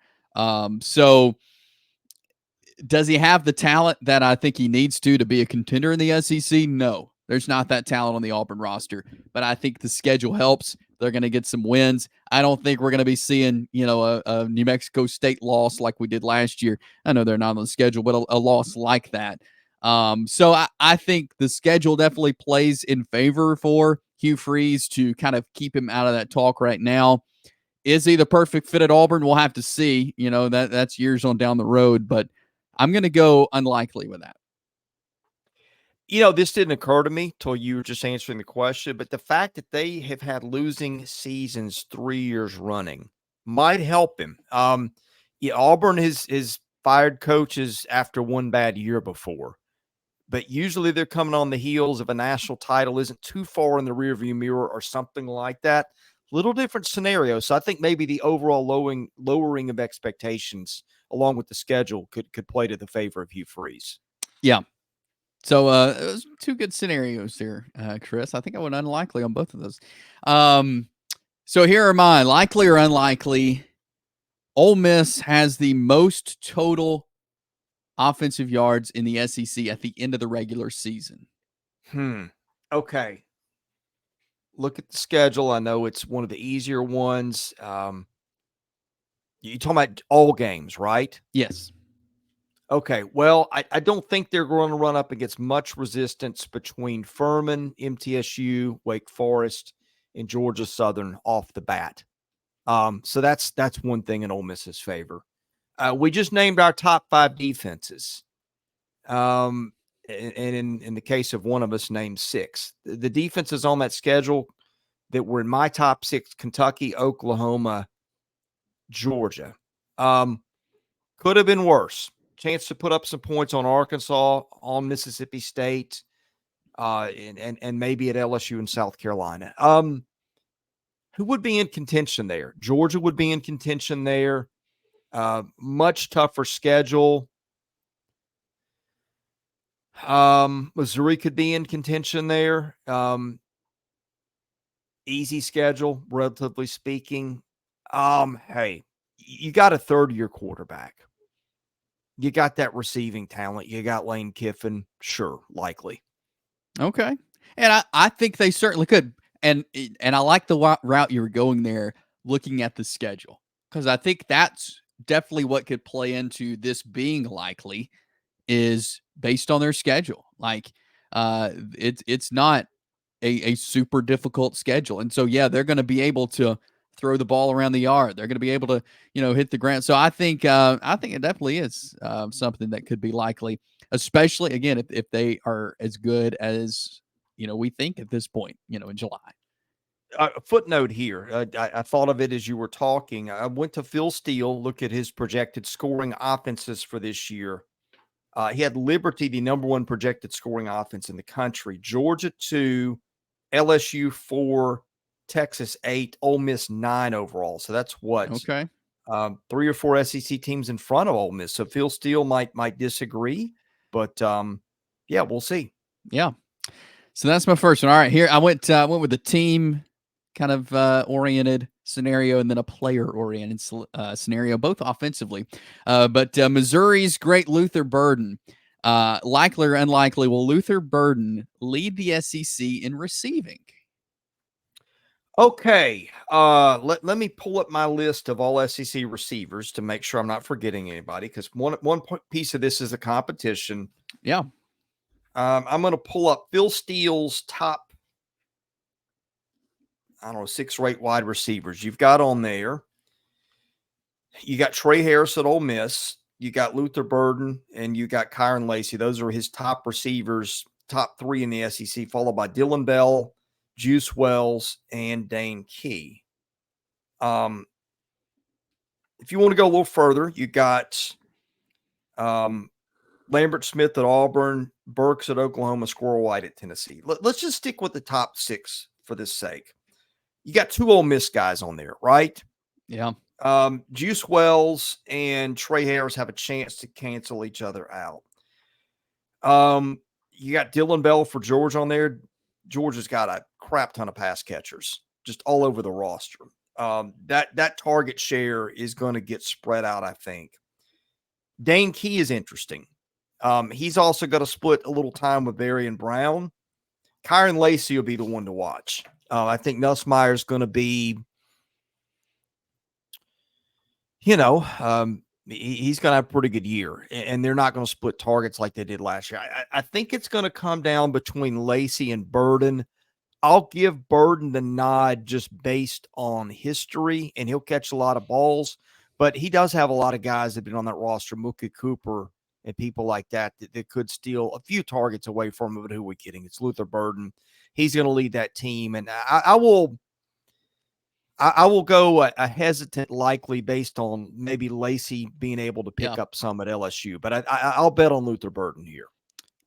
So does he have the talent that I think he needs to be a contender in the SEC? No, there's not that talent on the Auburn roster, but I think the schedule helps. They're going to get some wins. I don't think we're going to be seeing, a New Mexico State loss like we did last year. I know they're not on the schedule, but a loss like that. So I think the schedule definitely plays in favor for Hugh Freeze to kind of keep him out of that talk right now. Is he the perfect fit at Auburn? We'll have to see. That's years on down the road, but I'm going to go unlikely with that. This didn't occur to me till you were just answering the question, but the fact that they have had losing seasons 3 years running might help him. Auburn has fired coaches after one bad year before, but usually they're coming on the heels of a national title isn't too far in the rearview mirror or something like that. Little different scenario. So I think maybe the overall lowering of expectations along with the schedule could play to the favor of Hugh Freeze. Yeah. So it was 2 good scenarios there, Chris. I think I went unlikely on both of those. So here are mine. Likely or unlikely, Ole Miss has the most total offensive yards in the SEC at the end of the regular season. Okay. Look at the schedule. I know it's one of the easier ones. You're talking about all games, right? Yes. Okay. Well, I don't think they're going to run up against much resistance between Furman, MTSU, Wake Forest, and Georgia Southern off the bat. So that's one thing in Ole Miss's favor. We just named our top 5 defenses. And in the case of one of us, named 6. The defenses on that schedule that were in my top 6: Kentucky, Oklahoma, Georgia. Could have been worse. Chance to put up some points on Arkansas, on Mississippi State, and maybe at LSU and South Carolina. Who would be in contention there? Georgia would be in contention there. Much tougher schedule. Missouri could be in contention there. Easy schedule, relatively speaking. Hey, you got a third-year quarterback. You got that receiving talent. You got Lane Kiffin. Sure, likely. Okay. And I think they certainly could. And I like the route you were going there, looking at the schedule, because I think that's definitely what could play into this being likely is based on their schedule. Like it's not a super difficult schedule. And so, yeah, they're going to be able to throw the ball around the yard. They're going to be able to, hit the ground. So I think it definitely is something that could be likely, especially again, if they are as good as, we think at this point, in July. A footnote here. I thought of it as you were talking. I went to Phil Steele, look at his projected scoring offenses for this year. He had Liberty, the number 1 projected scoring offense in the country, Georgia 2, LSU 4, Texas 8, Ole Miss 9 overall. So that's what Okay. 3 or 4 SEC teams in front of Ole Miss. So Phil Steele might disagree, but yeah, we'll see. Yeah. So that's my first one. All right, here I went with the team kind of oriented scenario and then a player oriented scenario, both offensively. But Missouri's great Luther Burden. Likely or unlikely, will Luther Burden lead the SEC in receiving? Okay, let me pull up my list of all SEC receivers to make sure I'm not forgetting anybody, because one piece of this is a competition. Yeah. I'm going to pull up Phil Steele's top, I don't know, 6 or 8 wide receivers. You've got on there. You got Trey Harris at Ole Miss. You got Luther Burden, and you got Kyron Lacey. Those are his top receivers, top 3 in the SEC, followed by Dylan Bell, Juice Wells, and Dane Key. If you want to go a little further, you got Lambert Smith at Auburn, Burks at Oklahoma, Squirrel White at Tennessee. Let's just stick with the top 6 for this sake. You got 2 Ole Miss guys on there, right? Yeah. Juice Wells and Trey Harris have a chance to cancel each other out. You got Dylan Bell for Georgia on there. Georgia's got a crap ton of pass catchers just all over the roster. That target share is going to get spread out, I think. Dane Key is interesting. He's also got to split a little time with Barry and Brown. Kyron Lacey will be the one to watch. I think Nussmeier is going to be, he's going to have a pretty good year, and they're not going to split targets like they did last year. I think it's going to come down between Lacey and Burden. I'll give Burden the nod just based on history, and he'll catch a lot of balls, but he does have a lot of guys that have been on that roster, Mookie Cooper and people like that could steal a few targets away from him. But who are we kidding? It's Luther Burden. He's going to lead that team, and I will go a hesitant likely based on maybe Lacey being able to pick up some at LSU, but I'll bet on Luther Burden here.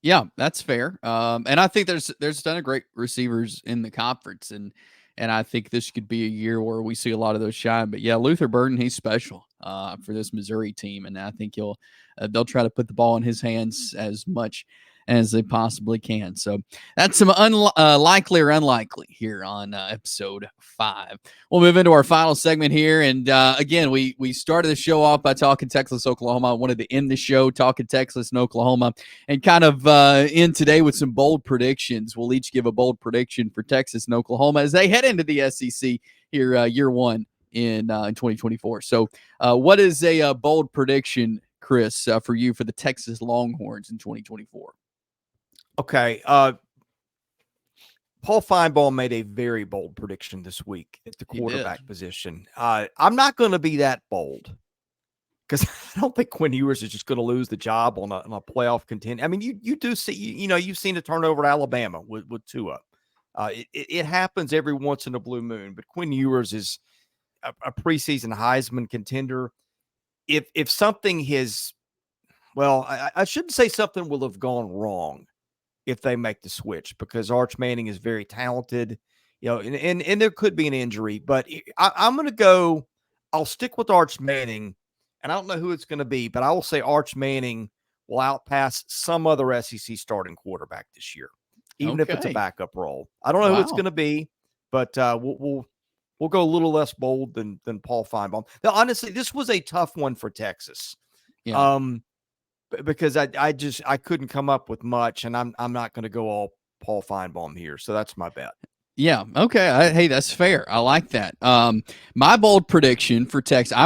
Yeah, that's fair. And I think there's a ton of great receivers in the conference, and I think this could be a year where we see a lot of those shine. But yeah, Luther Burden, he's special for this Missouri team, and I think they'll try to put the ball in his hands as much as they possibly can. So that's some likely or unlikely here on episode 5. We'll move into our final segment here. And again, we started the show off by talking Texas, Oklahoma. I wanted to end the show talking Texas and Oklahoma, and kind of end today with some bold predictions. We'll each give a bold prediction for Texas and Oklahoma as they head into the SEC here year 1 in 2024. So what is a bold prediction, Chris, for you for the Texas Longhorns in 2024? Okay. Paul Feinbaum made a very bold prediction this week at the quarterback position. I'm not going to be that bold because I don't think Quinn Ewers is just going to lose the job on a playoff contender. I mean, you do see, you've seen a turnover at Alabama with Tua. It happens every once in a blue moon, but Quinn Ewers is a preseason Heisman contender. If something I shouldn't say something will have gone wrong if they make the switch, because Arch Manning is very talented, and there could be an injury, but I'm going to go, I'll stick with Arch Manning, and I don't know who it's going to be, but I will say Arch Manning will outpass some other SEC starting quarterback this year, even if it's a backup role. I don't know who it's going to be, but we'll go a little less bold than Paul Feinbaum. Now, honestly, this was a tough one for Texas. Yeah. Because I couldn't come up with much, and I'm not going to go all Paul Feinbaum here. So that's my bet. Yeah. Okay. Hey, that's fair. I like that. My bold prediction for Texas,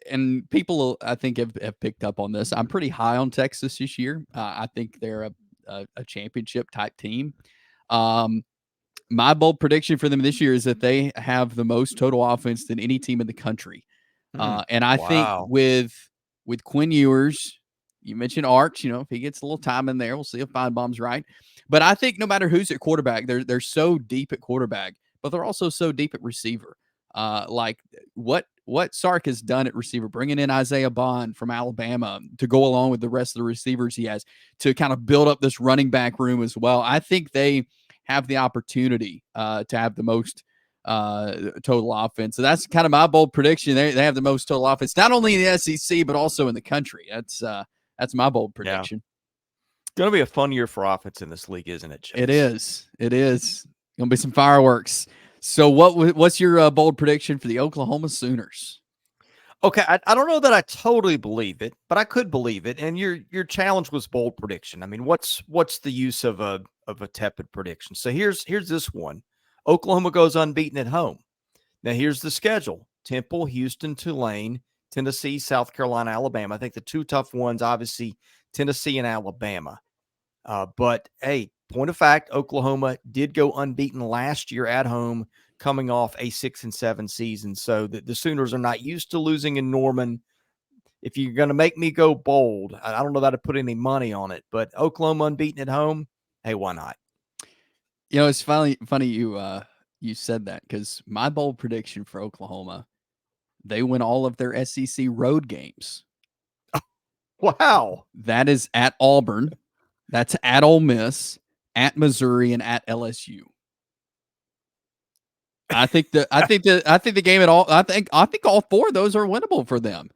and people I think have picked up on this. I'm pretty high on Texas this year. I think they're a championship type team. My bold prediction for them this year is that they have the most total offense than any team in the country. And I think with Quinn Ewers, you mentioned Arch, if he gets a little time in there, we'll see if Feinbaum's right. But I think no matter who's at quarterback, they're so deep at quarterback, but they're also so deep at receiver. Like what Sark has done at receiver, bringing in Isaiah Bond from Alabama to go along with the rest of the receivers he has to kind of build up this running back room as well. I think they have the opportunity to have the most total offense. So that's kind of my bold prediction. They have the most total offense, not only in the SEC, but also in the country. That's my bold prediction. It's going to be a fun year for offense in this league, isn't it, Chase? It is. It is. Going to be some fireworks. So what's your bold prediction for the Oklahoma Sooners? Okay, I don't know that I totally believe it, but I could believe it. And your challenge was bold prediction. I mean, what's the use of a tepid prediction? So here's this one. Oklahoma goes unbeaten at home. Now here's the schedule: Temple, Houston, Tulane, Tennessee, South Carolina, Alabama. I think the two tough ones, obviously, Tennessee and Alabama. But hey, point of fact, Oklahoma did go unbeaten last year at home, coming off a 6-7 season. So the Sooners are not used to losing in Norman. If you're going to make me go bold, I don't know that I'd put any money on it, but Oklahoma unbeaten at home, hey, why not? You know, it's funny you said that, because my bold prediction for Oklahoma, they win all of their SEC road games. Wow. That is at Auburn. That's at Ole Miss, at Missouri, and at LSU. I think the game at all. I think all four of those are winnable for them.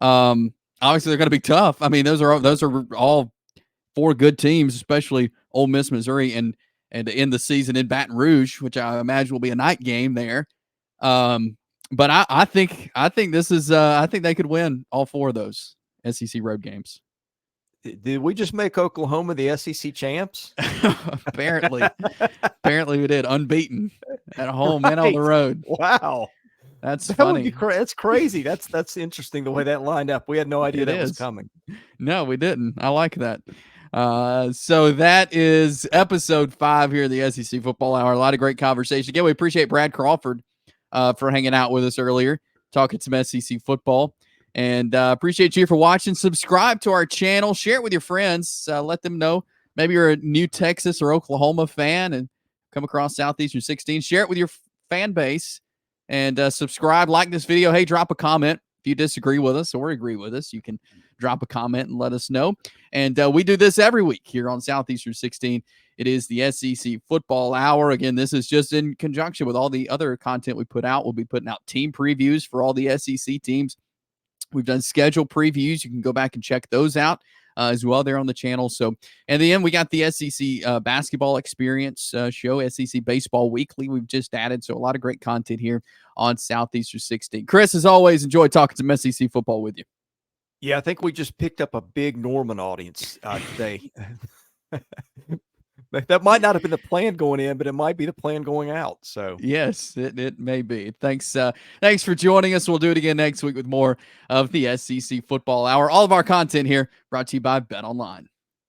Obviously they're going to be tough. I mean, those are all four good teams, especially Ole Miss, Missouri, and to end the season in Baton Rouge, which I imagine will be a night game there. But I think this is I think they could win all four of those SEC road games. Did we just make Oklahoma the SEC champs? Apparently we did. Unbeaten at home and on the road. Wow. That's funny. That's crazy. That's interesting the way that lined up. We had no idea that was coming. No, we didn't. I like that. So that is episode 5 here in the SEC Football Hour. A lot of great conversation. Again, we appreciate Brad Crawford for hanging out with us earlier, talking some SEC football. And appreciate you for watching. Subscribe to our channel. Share it with your friends. Let them know. Maybe you're a new Texas or Oklahoma fan and come across Southeastern 16. Share it with your fan base. And subscribe, like this video. Hey, drop a comment. If you disagree with us or agree with us, you can drop a comment and let us know. And we do this every week here on Southeastern 16. It is the SEC Football Hour. Again, this is just in conjunction with all the other content we put out. We'll be putting out team previews for all the SEC teams. We've done schedule previews. You can go back and check those out as well there on the channel. So, and then we got the SEC basketball experience show, SEC Baseball Weekly. We've just added, so a lot of great content here on Southeastern 16. Chris, as always, enjoy talking some SEC football with you. Yeah, I think we just picked up a big Norman audience today. That might not have been the plan going in, but it might be the plan going out. So yes, it may be. Thanks for joining us. We'll do it again next week with more of the SEC Football Hour. All of our content here brought to you by BetOnline.